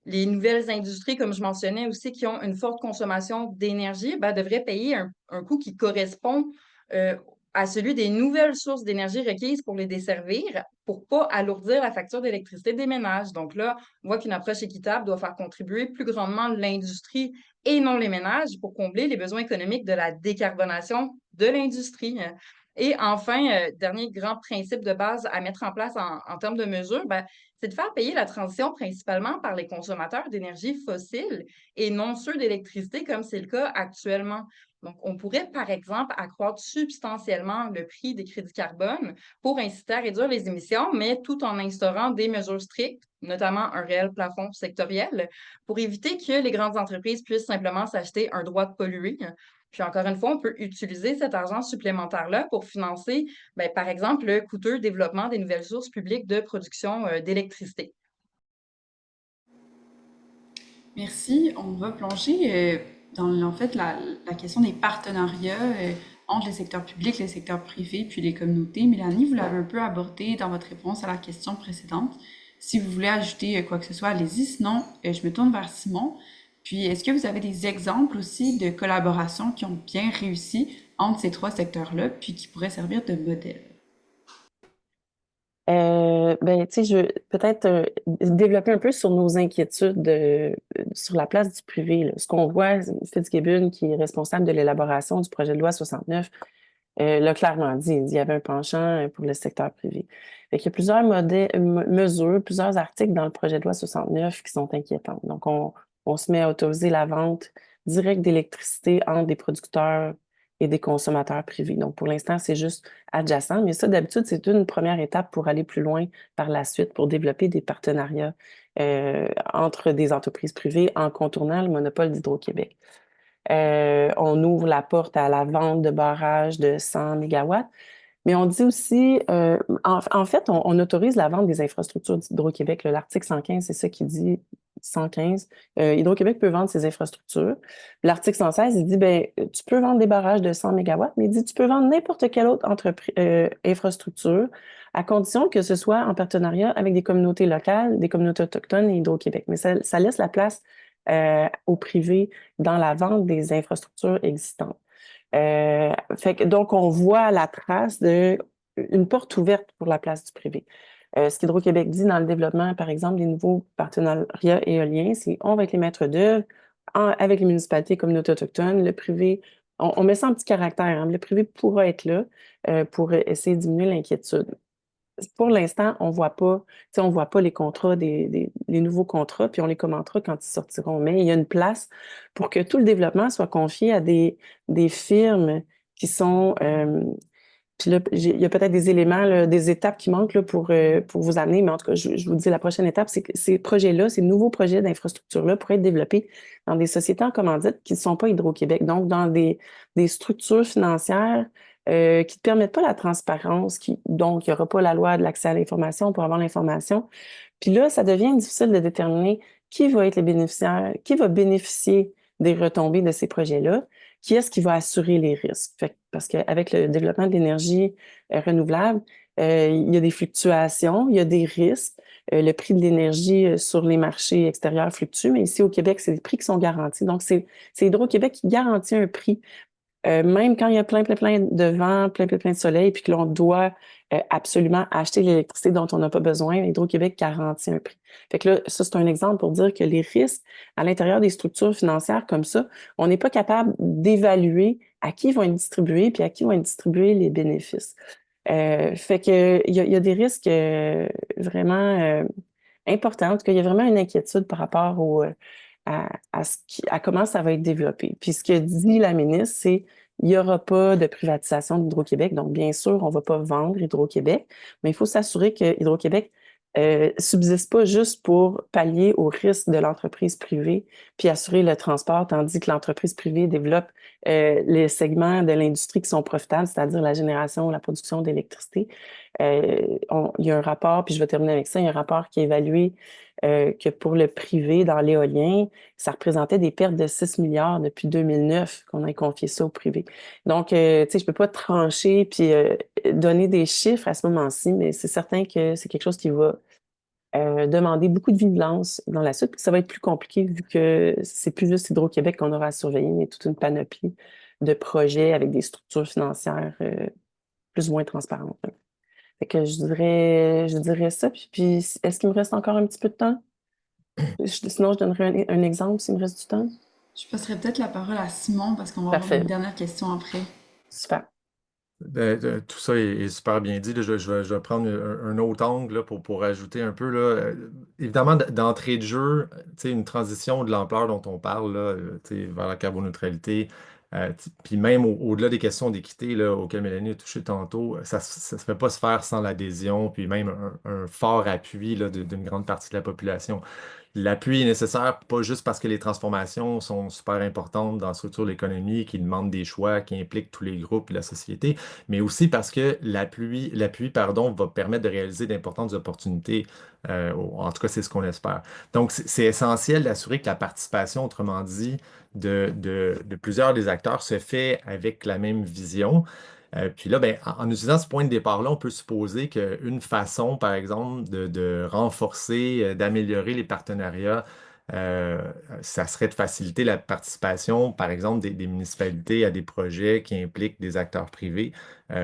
Les nouvelles industries, comme je mentionnais aussi, qui ont une forte consommation d'énergie, ben, devraient payer un coût qui correspond euh, à celui des nouvelles sources d'énergie requises pour les desservir, pour pas alourdir la facture d'électricité des ménages. Donc là, on voit qu'une approche équitable doit faire contribuer plus grandement l'industrie et non les ménages pour combler les besoins économiques de la décarbonation de l'industrie. Et enfin, dernier grand principe de base à mettre en place en termes de mesures, ben, c'est de faire payer la transition principalement par les consommateurs d'énergie fossile et non ceux d'électricité comme c'est le cas actuellement. Donc, on pourrait, par exemple, accroître substantiellement le prix des crédits carbone pour inciter à réduire les émissions, mais tout en instaurant des mesures strictes, notamment un réel plafond sectoriel, pour éviter que les grandes entreprises puissent simplement s'acheter un droit de polluer. Puis encore une fois, on peut utiliser cet argent supplémentaire-là pour financer, ben, par exemple, le coûteux développement des nouvelles sources publiques de production d'électricité. Merci. On va plonger dans en fait la question des partenariats entre le secteur public, le secteur privé, puis les communautés. Mélanie, vous l'avez un peu abordé dans votre réponse à la question précédente. Si vous voulez ajouter quoi que ce soit, allez-y. Sinon, je me tourne vers Simon. Puis, est-ce que vous avez des exemples aussi de collaborations qui ont bien réussi entre ces trois secteurs-là, puis qui pourraient servir de modèle? Ben, tu sais, je veux peut-être développer un peu sur nos inquiétudes sur la place du privé, là. Ce qu'on voit, Fitzgibbon, qui est responsable de l'élaboration du projet de loi 69, l'a clairement dit. Il y avait un penchant pour le secteur privé. Fait qu'il y a plusieurs mesures, plusieurs articles dans le projet de loi 69 qui sont inquiétants. Donc, on se met à autoriser la vente directe d'électricité entre des producteurs et des consommateurs privés. Donc, pour l'instant, c'est juste adjacent, mais ça, d'habitude, c'est une première étape pour aller plus loin par la suite, pour développer des partenariats entre des entreprises privées en contournant le monopole d'Hydro-Québec. On ouvre la porte à la vente de barrages de 100 mégawatts, mais on dit aussi, en fait, on autorise la vente des infrastructures d'Hydro-Québec. L'article 115, c'est ça qui dit 115. Hydro-Québec peut vendre ses infrastructures. L'article 116, il dit, ben, tu peux vendre des barrages de 100 mégawatts, mais il dit, tu peux vendre n'importe quelle autre infrastructure à condition que ce soit en partenariat avec des communautés locales, des communautés autochtones et Hydro-Québec. Mais ça laisse la place au privé dans la vente des infrastructures existantes. Donc, on voit la trace d'une porte ouverte pour la place du privé. Ce qu'Hydro-Québec dit dans le développement, par exemple, des nouveaux partenariats éoliens, c'est on va être les maîtres d'œuvre avec les municipalités et communautés autochtones. Le privé, on met ça en petit caractère, hein, le privé pourra être là pour essayer de diminuer l'inquiétude. Pour l'instant, on voit pas les contrats, les nouveaux contrats, puis on les commentera quand ils sortiront. Mais il y a une place pour que tout le développement soit confié à des firmes qui sont. Puis là, il y a peut-être des éléments, là, des étapes qui manquent là, pour vous amener, mais en tout cas, je vous dis la prochaine étape, c'est que ces projets-là, ces nouveaux projets d'infrastructure-là pourraient être développés dans des sociétés en commandite qui ne sont pas Hydro-Québec, donc dans des structures financières qui ne te permettent pas la transparence, donc il n'y aura pas la loi de l'accès à l'information pour avoir l'information. Puis là, ça devient difficile de déterminer qui va être les bénéficiaires, qui va bénéficier des retombées de ces projets-là, qui est-ce qui va assurer les risques. Parce qu'avec le développement de l'énergie renouvelable, il y a des fluctuations, il y a des risques. Le prix de l'énergie sur les marchés extérieurs fluctue, mais ici au Québec, c'est des prix qui sont garantis. Donc, c'est Hydro-Québec qui garantit un prix. Même quand il y a plein de vent, plein de soleil, puis que l'on doit absolument acheter l'électricité dont on n'a pas besoin, Hydro-Québec garantit un prix. Fait que là, ça, c'est un exemple pour dire que les risques à l'intérieur des structures financières comme ça, on n'est pas capable d'évaluer à qui vont être distribués puis à qui vont être distribués les bénéfices. Fait que il y a des risques vraiment importants. En tout cas, il y a vraiment une inquiétude par rapport à comment ça va être développé. Puis ce que dit la ministre, c'est il n'y aura pas de privatisation d'Hydro-Québec. Donc, bien sûr, on ne va pas vendre Hydro-Québec, mais il faut s'assurer que Hydro-Québec subsiste pas juste pour pallier aux risques de l'entreprise privée puis assurer le transport, tandis que l'entreprise privée développe les segments de l'industrie qui sont profitables, c'est-à-dire la génération, la production d'électricité. Il y a un rapport, puis je vais terminer avec ça, il y a un rapport qui a évalué que pour le privé, dans l'éolien, ça représentait des pertes de 6 milliards depuis 2009 qu'on a confié ça au privé. Donc, tu sais, je peux pas trancher puis donner des chiffres à ce moment-ci, mais c'est certain que c'est quelque chose qui va demander beaucoup de vigilance dans la suite, puis ça va être plus compliqué vu que c'est plus juste Hydro-Québec qu'on aura à surveiller, mais toute une panoplie de projets avec des structures financières plus ou moins transparentes. Fait que je dirais ça. Puis est-ce qu'il me reste encore un petit peu de temps? Sinon, je donnerai un exemple s'il me reste du temps. Je passerai peut-être la parole à Simon parce qu'on va avoir Parfait. une dernière question après. Super. Tout ça est super bien dit. Là. Je vais prendre un autre angle là, pour ajouter un peu. Là. Évidemment, d'entrée de jeu, tu sais, une transition de l'ampleur dont on parle là, tu sais, vers la carboneutralité, puis même au-delà des questions d'équité là, auxquelles Mélanie a touché tantôt, ça ne se fait pas se faire sans l'adhésion, puis même un fort appui là, d'une grande partie de la population. L'appui est nécessaire, pas juste parce que les transformations sont super importantes dans la structure de l'économie, qui demandent des choix, qui impliquent tous les groupes de la société, mais aussi parce que l'appui, pardon, va permettre de réaliser d'importantes opportunités. En tout cas, c'est ce qu'on espère. Donc, c'est essentiel d'assurer que la participation, autrement dit, de plusieurs des acteurs se fait avec la même vision. Puis là, ben, en utilisant ce point de départ-là, on peut supposer qu'une façon, par exemple, de renforcer, d'améliorer les partenariats, euh, ça serait de faciliter la participation, par exemple, des municipalités à des projets qui impliquent des acteurs privés,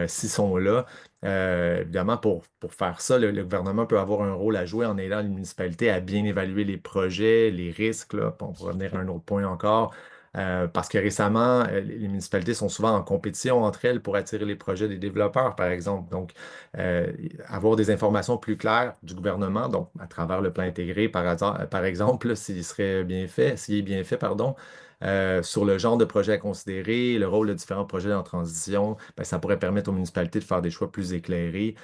s'ils sont là. Évidemment, pour faire ça, le gouvernement peut avoir un rôle à jouer en aidant les municipalités à bien évaluer les projets, les risques, là. On pourra revenir à un autre point encore. Parce que récemment, les municipalités sont souvent en compétition entre elles pour attirer les projets des développeurs, par exemple. Donc, euh, avoir des informations plus claires du gouvernement, donc à travers le plan intégré, par exemple, là, s'il est bien fait, pardon, sur le genre de projet à considérer, le rôle de différents projets en transition, ben, ça pourrait permettre aux municipalités de faire des choix plus éclairés.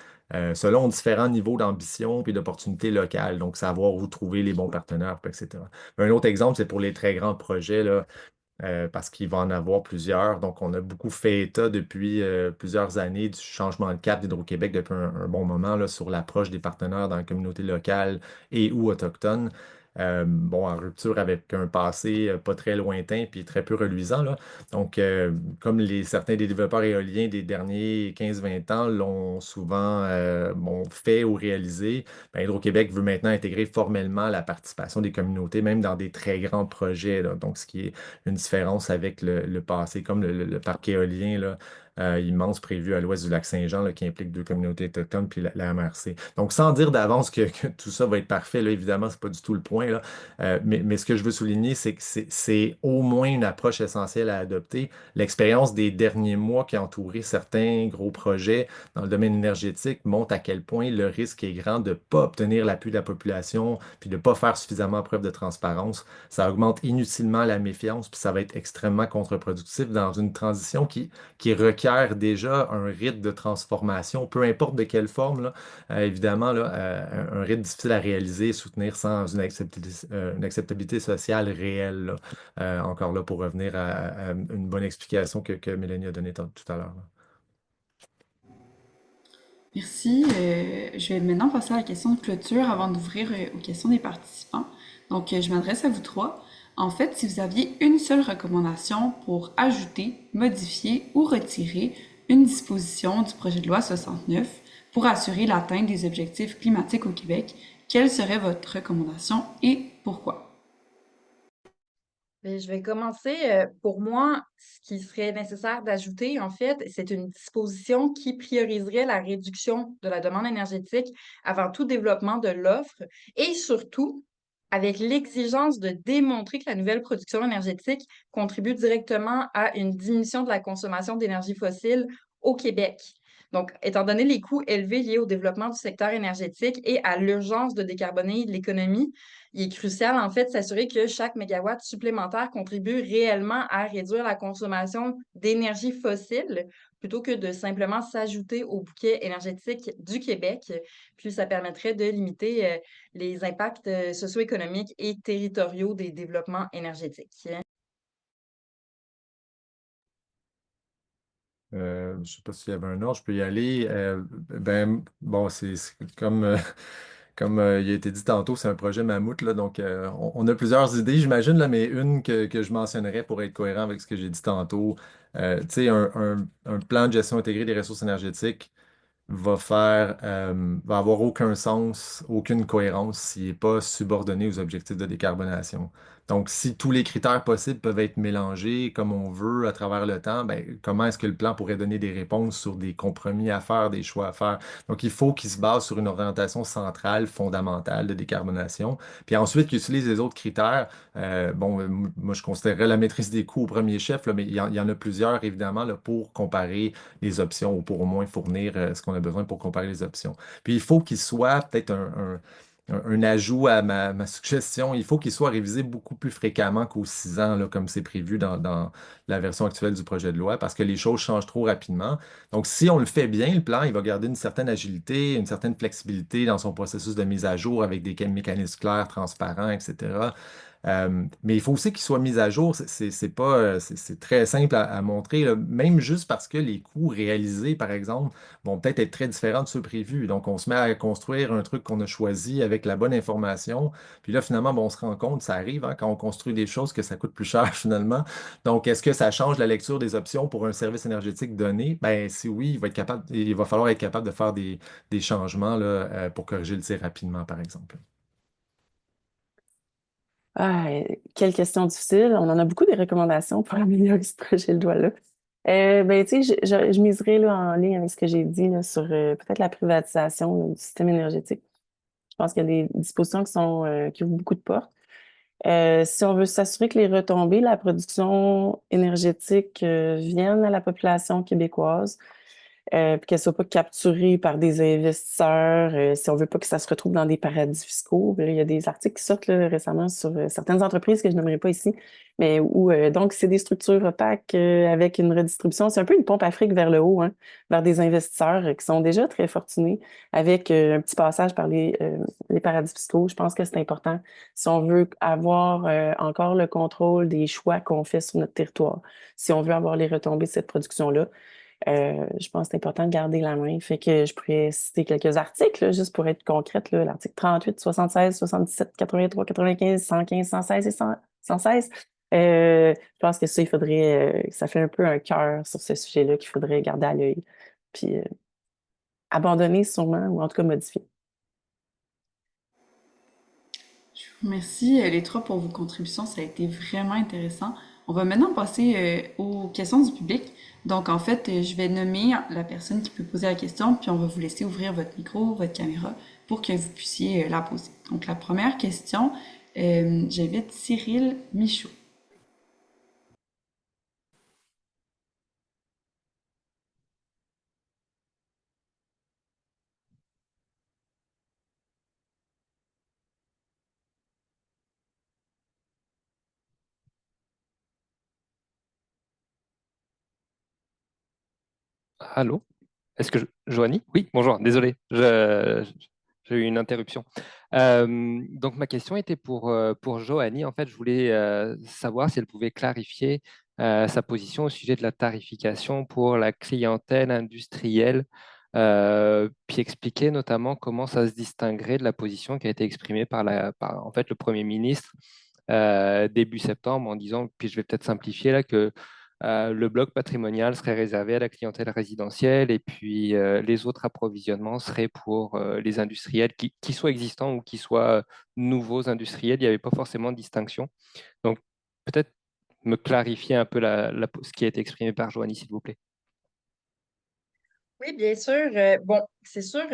Selon différents niveaux d'ambition puis d'opportunités locales, donc savoir où trouver les bons partenaires, puis etc. Un autre exemple, c'est pour les très grands projets, là, parce qu'il va en avoir plusieurs. Donc, on a beaucoup fait état depuis plusieurs années du changement de cap d'Hydro-Québec depuis un bon moment là, sur l'approche des partenaires dans la communauté locale et ou autochtone. Bon, en rupture avec un passé pas très lointain puis très peu reluisant, là. Donc, comme certains des développeurs éoliens des derniers 15-20 ans l'ont souvent fait ou réalisé, ben, Hydro-Québec veut maintenant intégrer formellement la participation des communautés, même dans des très grands projets, là. Donc, ce qui est une différence avec le passé, comme le parc éolien là, immense prévu à l'ouest du lac Saint-Jean, là, qui implique deux communautés autochtones, puis la MRC. Donc, sans dire d'avance que tout ça va être parfait, là, évidemment, c'est pas du tout le point, là. Mais ce que je veux souligner, c'est que c'est au moins une approche essentielle à adopter. L'expérience des derniers mois qui a entouré certains gros projets dans le domaine énergétique montre à quel point le risque est grand de ne pas obtenir l'appui de la population, puis de ne pas faire suffisamment preuve de transparence. Ça augmente inutilement la méfiance, puis ça va être extrêmement contre-productif dans une transition qui requiert déjà un rythme de transformation, peu importe de quelle forme, là. Évidemment, là, un rythme difficile à réaliser et soutenir sans une acceptabilité sociale réelle, là. Encore là, pour revenir à une bonne explication que Mélanie a donnée tout à l'heure, là. Merci. Je vais maintenant passer à la question de clôture avant d'ouvrir aux questions des participants. Donc, je m'adresse à vous trois. En fait, si vous aviez une seule recommandation pour ajouter, modifier ou retirer une disposition du projet de loi 69 pour assurer l'atteinte des objectifs climatiques au Québec, quelle serait votre recommandation et pourquoi? Je vais commencer. Pour moi, ce qui serait nécessaire d'ajouter, en fait, c'est une disposition qui prioriserait la réduction de la demande énergétique avant tout développement de l'offre et surtout avec l'exigence de démontrer que la nouvelle production énergétique contribue directement à une diminution de la consommation d'énergie fossile au Québec. Donc, étant donné les coûts élevés liés au développement du secteur énergétique et à l'urgence de décarboner l'économie, il est crucial, en fait, de s'assurer que chaque mégawatt supplémentaire contribue réellement à réduire la consommation d'énergie fossile plutôt que de simplement s'ajouter au bouquet énergétique du Québec. Puis ça permettrait de limiter les impacts socio-économiques et territoriaux des développements énergétiques. Je ne sais pas s'il y avait un ordre, je peux y aller. Ben, bon, c'est comme, comme il a été dit tantôt, c'est un projet mammouth, là, donc on a plusieurs idées, j'imagine, là, mais une que je mentionnerais pour être cohérent avec ce que j'ai dit tantôt, tu sais, un plan de gestion intégrée des ressources énergétiques va avoir aucun sens, aucune cohérence s'il n'est pas subordonné aux objectifs de décarbonation. Donc, si tous les critères possibles peuvent être mélangés comme on veut à travers le temps, ben, comment est-ce que le plan pourrait donner des réponses sur des compromis à faire, des choix à faire? Donc, il faut qu'il se base sur une orientation centrale, fondamentale de décarbonation. Puis ensuite, qu'il utilise les autres critères. Bon, moi, je considérerais la maîtrise des coûts au premier chef, là, mais il y en a plusieurs, évidemment, là, pour comparer les options ou pour au moins fournir ce qu'on a besoin pour comparer les options. Puis il faut qu'il soit peut-être un ajout à ma suggestion. Il faut qu'il soit révisé beaucoup plus fréquemment qu'aux 6 ans, là, comme c'est prévu dans la version actuelle du projet de loi, parce que les choses changent trop rapidement. Donc, si on le fait bien, le plan, il va garder une certaine agilité, une certaine flexibilité dans son processus de mise à jour avec des mécanismes clairs, transparents, etc. Mais il faut aussi qu'il soit mis à jour. C'est pas, c'est très simple à montrer, là. Même juste parce que les coûts réalisés, par exemple, vont peut-être être très différents de ceux prévus. Donc, on se met à construire un truc qu'on a choisi avec la bonne information. Puis là, finalement, bon, on se rend compte, ça arrive hein, quand on construit des choses que ça coûte plus cher finalement. Donc, est-ce que ça change la lecture des options pour un service énergétique donné? Ben, si oui, il va falloir être capable de faire des changements là, pour corriger le tir rapidement, par exemple. Ah, quelle question difficile. On en a beaucoup des recommandations pour améliorer ce projet de loi-là. Ben, tu sais, je miserais là, en ligne avec ce que j'ai dit là, sur peut-être la privatisation là, du système énergétique. Je pense qu'il y a des dispositions qui ouvrent beaucoup de portes. Si on veut s'assurer que les retombées de la production énergétique viennent à la population québécoise, puis qu'elle soit pas capturée par des investisseurs, si on veut pas que ça se retrouve dans des paradis fiscaux. Là, il y a des articles qui sortent là, récemment sur certaines entreprises que je n'aimerais pas ici, mais où donc c'est des structures opaques avec une redistribution. C'est un peu une pompe à fric vers le haut, hein, vers des investisseurs qui sont déjà très fortunés, avec un petit passage par les paradis fiscaux. Je pense que c'est important si on veut avoir encore le contrôle des choix qu'on fait sur notre territoire, si on veut avoir les retombées de cette production-là. Je pense que c'est important de garder la main. Fait que je pourrais citer quelques articles, là, juste pour être concrète, là, l'article 38, 76, 77, 83, 95, 115, 116 et 116. Je pense que ça, il faudrait, ça fait un peu un cœur sur ce sujet-là qu'il faudrait garder à l'œil. Puis abandonner sûrement, ou en tout cas modifier. Merci les trois pour vos contributions, ça a été vraiment intéressant. On va maintenant passer aux questions du public. Donc en fait, je vais nommer la personne qui peut poser la question, puis on va vous laisser ouvrir votre micro, votre caméra, pour que vous puissiez la poser. Donc la première question, j'invite Cyril Michaud. Allô? Est-ce que Joanie? Oui, bonjour, désolé, j'ai eu une interruption. Donc ma question était pour Joanie. En fait, je voulais savoir si elle pouvait clarifier sa position au sujet de la tarification pour la clientèle industrielle, puis expliquer notamment comment ça se distinguerait de la position qui a été exprimée par en fait, le Premier ministre début septembre en disant, puis je vais peut-être simplifier là, que le bloc patrimonial serait réservé à la clientèle résidentielle et puis les autres approvisionnements seraient pour les industriels qui soient existants ou qui soient nouveaux industriels. Il n'y avait pas forcément de distinction. Donc, peut-être me clarifier un peu ce qui a été exprimé par Joanie, s'il vous plaît. Oui, bien sûr. Bon, c'est sûr,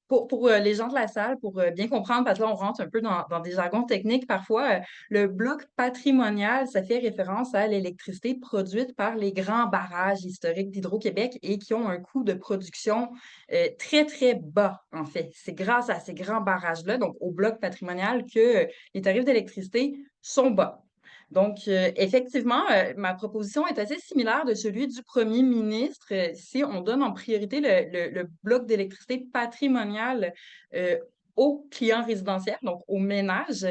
pour les gens de la salle, pour bien comprendre, parce que là, on rentre un peu dans des jargons techniques parfois, le bloc patrimonial, ça fait référence à l'électricité produite par les grands barrages historiques d'Hydro-Québec et qui ont un coût de production très, très bas, en fait. C'est grâce à ces grands barrages-là, donc au bloc patrimonial, que les tarifs d'électricité sont bas. Donc, effectivement, ma proposition est assez similaire de celui du premier ministre. Si on donne en priorité le bloc d'électricité patrimonial euh, aux clients résidentiels, donc aux ménages,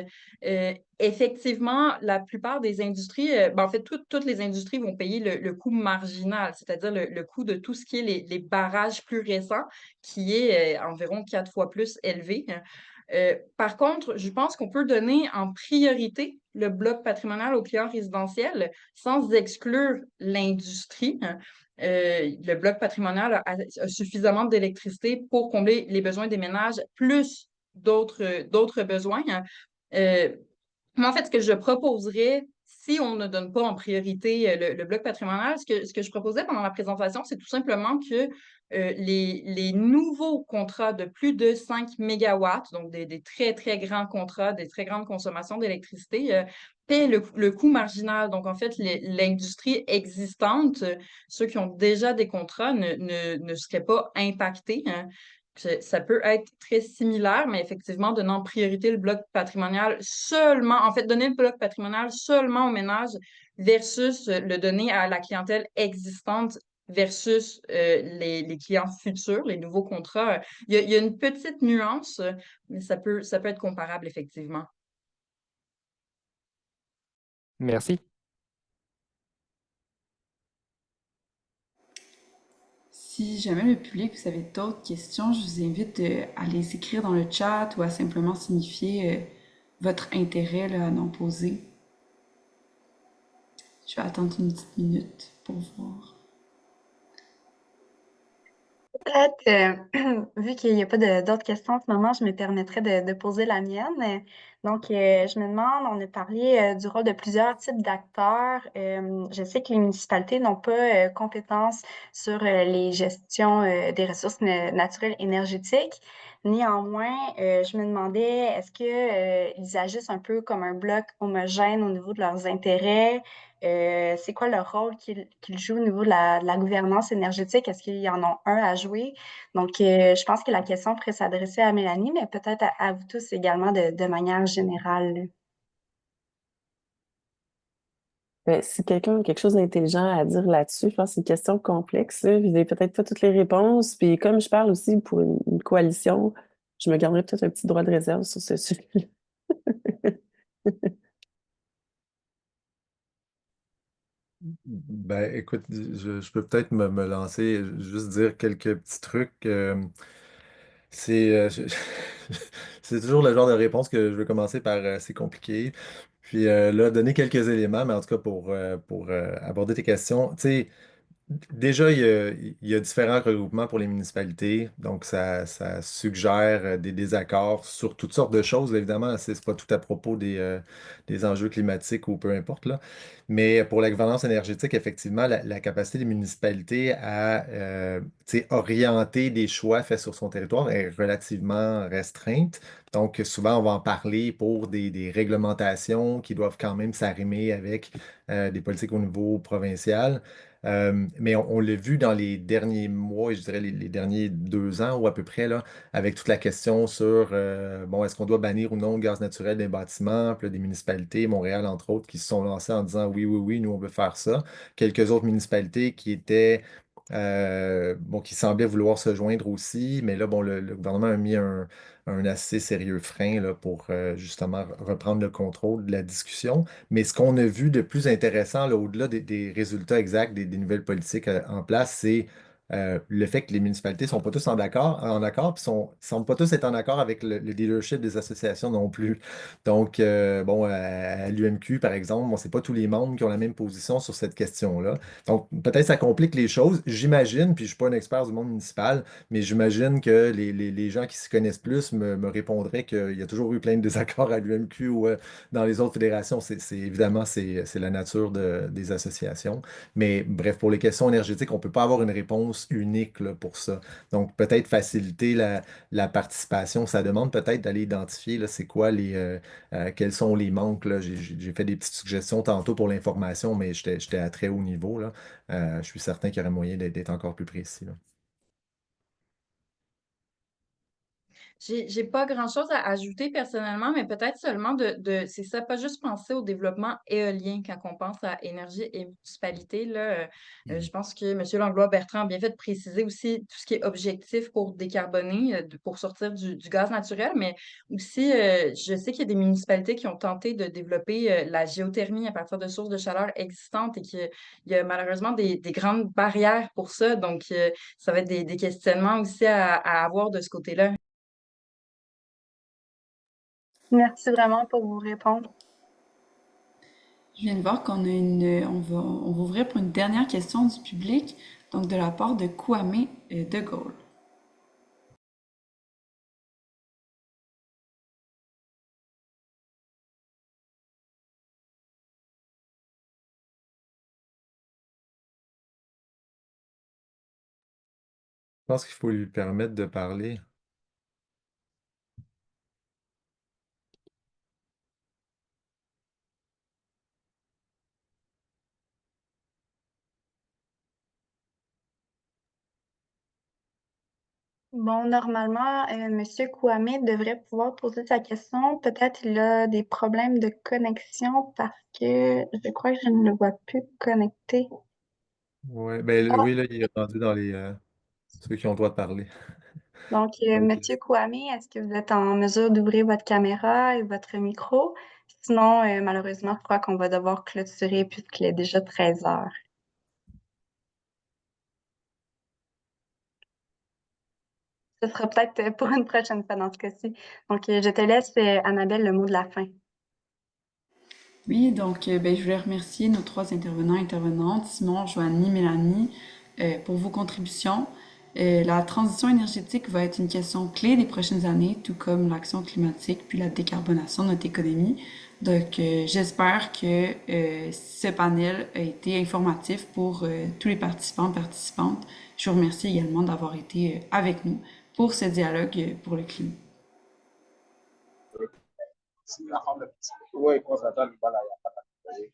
effectivement, la plupart des industries, ben, en fait, toutes les industries vont payer le coût marginal, c'est-à-dire le coût de tout ce qui est les barrages plus récents, qui est environ 4 fois plus élevé. Par contre, je pense qu'on peut donner en priorité le bloc patrimonial aux clients résidentiels sans exclure l'industrie. Le bloc patrimonial a suffisamment d'électricité pour combler les besoins des ménages, plus d'autres besoins. Euh, Moi, en fait, ce que je proposerais, si on ne donne pas en priorité le bloc patrimonial, ce que je proposais pendant la présentation, c'est tout simplement que les nouveaux contrats de plus de 5 mégawatts, donc des très, très grands contrats, des très grandes consommations d'électricité, paient le coût marginal. Donc, en fait, l'industrie existante, ceux qui ont déjà des contrats, ne seraient pas impactés, hein. Ça peut être très similaire, mais effectivement, donnant priorité le bloc patrimonial seulement, en fait, donner le bloc patrimonial seulement aux ménages versus le donner à la clientèle existante versus les clients futurs, les nouveaux contrats. Il y a une petite nuance, mais ça peut être comparable, effectivement. Merci. Si jamais le public, vous avez d'autres questions, je vous invite à les écrire dans le chat ou à simplement signifier votre intérêt là, à en poser. Je vais attendre une petite minute pour voir. Peut-être, vu qu'il n'y a pas d'autres questions en ce moment, je me permettrais de poser la mienne. Donc, je me demande, on a parlé du rôle de plusieurs types d'acteurs. Je sais que les municipalités n'ont pas compétence sur les gestions des ressources naturelles énergétiques. Néanmoins, je me demandais, est-ce que, ils agissent un peu comme un bloc homogène au niveau de leurs intérêts? C'est quoi le rôle qu'ils jouent au niveau de la gouvernance énergétique? Est-ce qu'il y en a un à jouer? Donc, je pense que la question pourrait s'adresser à Mélanie, mais peut-être à vous tous également de manière générale. Si quelqu'un a quelque chose d'intelligent à dire là-dessus, je pense que c'est une question complexe, là. Vous n'avez peut-être pas toutes les réponses. Puis comme je parle aussi pour une coalition, je me garderai peut-être un petit droit de réserve sur ce sujet. Ben, écoute, je peux peut-être me lancer, juste dire quelques petits trucs. C'est c'est toujours le genre de réponse que je vais commencer par c'est compliqué. Puis là, donner quelques éléments, mais en tout cas pour aborder tes questions. Tu sais, déjà, il y a différents regroupements pour les municipalités, donc ça suggère des désaccords sur toutes sortes de choses. Évidemment, c'est pas tout à propos des enjeux climatiques ou peu importe, là. Mais pour la gouvernance énergétique, effectivement, la capacité des municipalités à tu sais, orienter des choix faits sur son territoire est relativement restreinte. Donc, souvent, on va en parler pour des réglementations qui doivent quand même s'arrimer avec des politiques au niveau provincial. Mais on l'a vu dans les derniers mois, et je dirais les derniers 2 ans ou à peu près, là, avec toute la question sur, bon, est-ce qu'on doit bannir ou non le gaz naturel des bâtiments, puis là, des municipalités, Montréal entre autres, qui se sont lancées en disant oui, oui, oui, nous on veut faire ça. Quelques autres municipalités qui étaient, bon, qui semblaient vouloir se joindre aussi, mais là, bon, le gouvernement a mis un assez sérieux frein là, pour justement reprendre le contrôle de la discussion. Mais ce qu'on a vu de plus intéressant, là, au-delà des résultats exacts des nouvelles politiques en place, c'est le fait que les municipalités ne sont pas tous en accord, puis semblent pas tous être en accord avec le leadership des associations non plus. Donc, bon, à l'UMQ, par exemple, bon, c'est pas tous les membres qui ont la même position sur cette question-là. Donc, peut-être ça complique les choses. J'imagine, puis je ne suis pas un expert du monde municipal, mais j'imagine que les gens qui s'y connaissent plus me répondraient qu'il y a toujours eu plein de désaccords à l'UMQ ou dans les autres fédérations. Évidemment, c'est la nature des associations. Mais bref, pour les questions énergétiques, on ne peut pas avoir une réponse unique là, pour ça. Donc, peut-être faciliter la participation. Ça demande peut-être d'aller identifier là, c'est quoi quels sont les manques, là. J'ai fait des petites suggestions tantôt pour l'information, mais j'étais à très haut niveau, là. Je suis certain qu'il y aurait moyen d'être encore plus précis, là. J'ai pas grand-chose à ajouter personnellement, mais peut-être seulement c'est ça, pas juste penser au développement éolien quand on pense à énergie et municipalité, là. Je pense que M. Langlois-Bertrand a bien fait de préciser aussi tout ce qui est objectif pour décarboner, pour sortir du gaz naturel, mais aussi, je sais qu'il y a des municipalités qui ont tenté de développer la géothermie à partir de sources de chaleur existantes et qu'il y a malheureusement des grandes barrières pour ça. Donc, ça va être des questionnements aussi à avoir de ce côté-là. Merci vraiment pour vos réponses. Je viens de voir on va ouvrir pour une dernière question du public, donc de la part de Kwame de Gaulle. Je pense qu'il faut lui permettre de parler. Bon, normalement, Monsieur Kouame devrait pouvoir poser sa question. Peut-être il a des problèmes de connexion parce que je crois que je ne le vois plus connecté. Ouais, ben Ah, oui, là, il est rendu dans ceux qui ont le droit de parler. donc, Donc, Monsieur Kouame, est-ce que vous êtes en mesure d'ouvrir votre caméra et votre micro? Sinon, malheureusement, je crois qu'on va devoir clôturer puisqu'il est déjà 13 heures. Ce sera peut-être pour une prochaine fois dans ce cas-ci. Donc, je te laisse, Annabelle, le mot de la fin. Oui, donc ben, je voulais remercier nos trois intervenants et intervenantes, Simon, Joanie, Mélanie, pour vos contributions. La transition énergétique va être une question clé des prochaines années, tout comme l'action climatique puis la décarbonation de notre économie. Donc, j'espère que ce panel a été informatif pour tous les participants et participantes. Je vous remercie également d'avoir été avec nous pour ce dialogue pour le climat.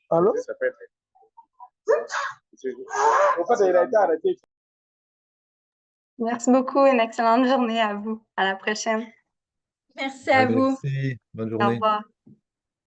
Allô? Merci beaucoup. Une excellente journée à vous. À la prochaine. Merci à vous. merci. Bonne Au journée. revoir.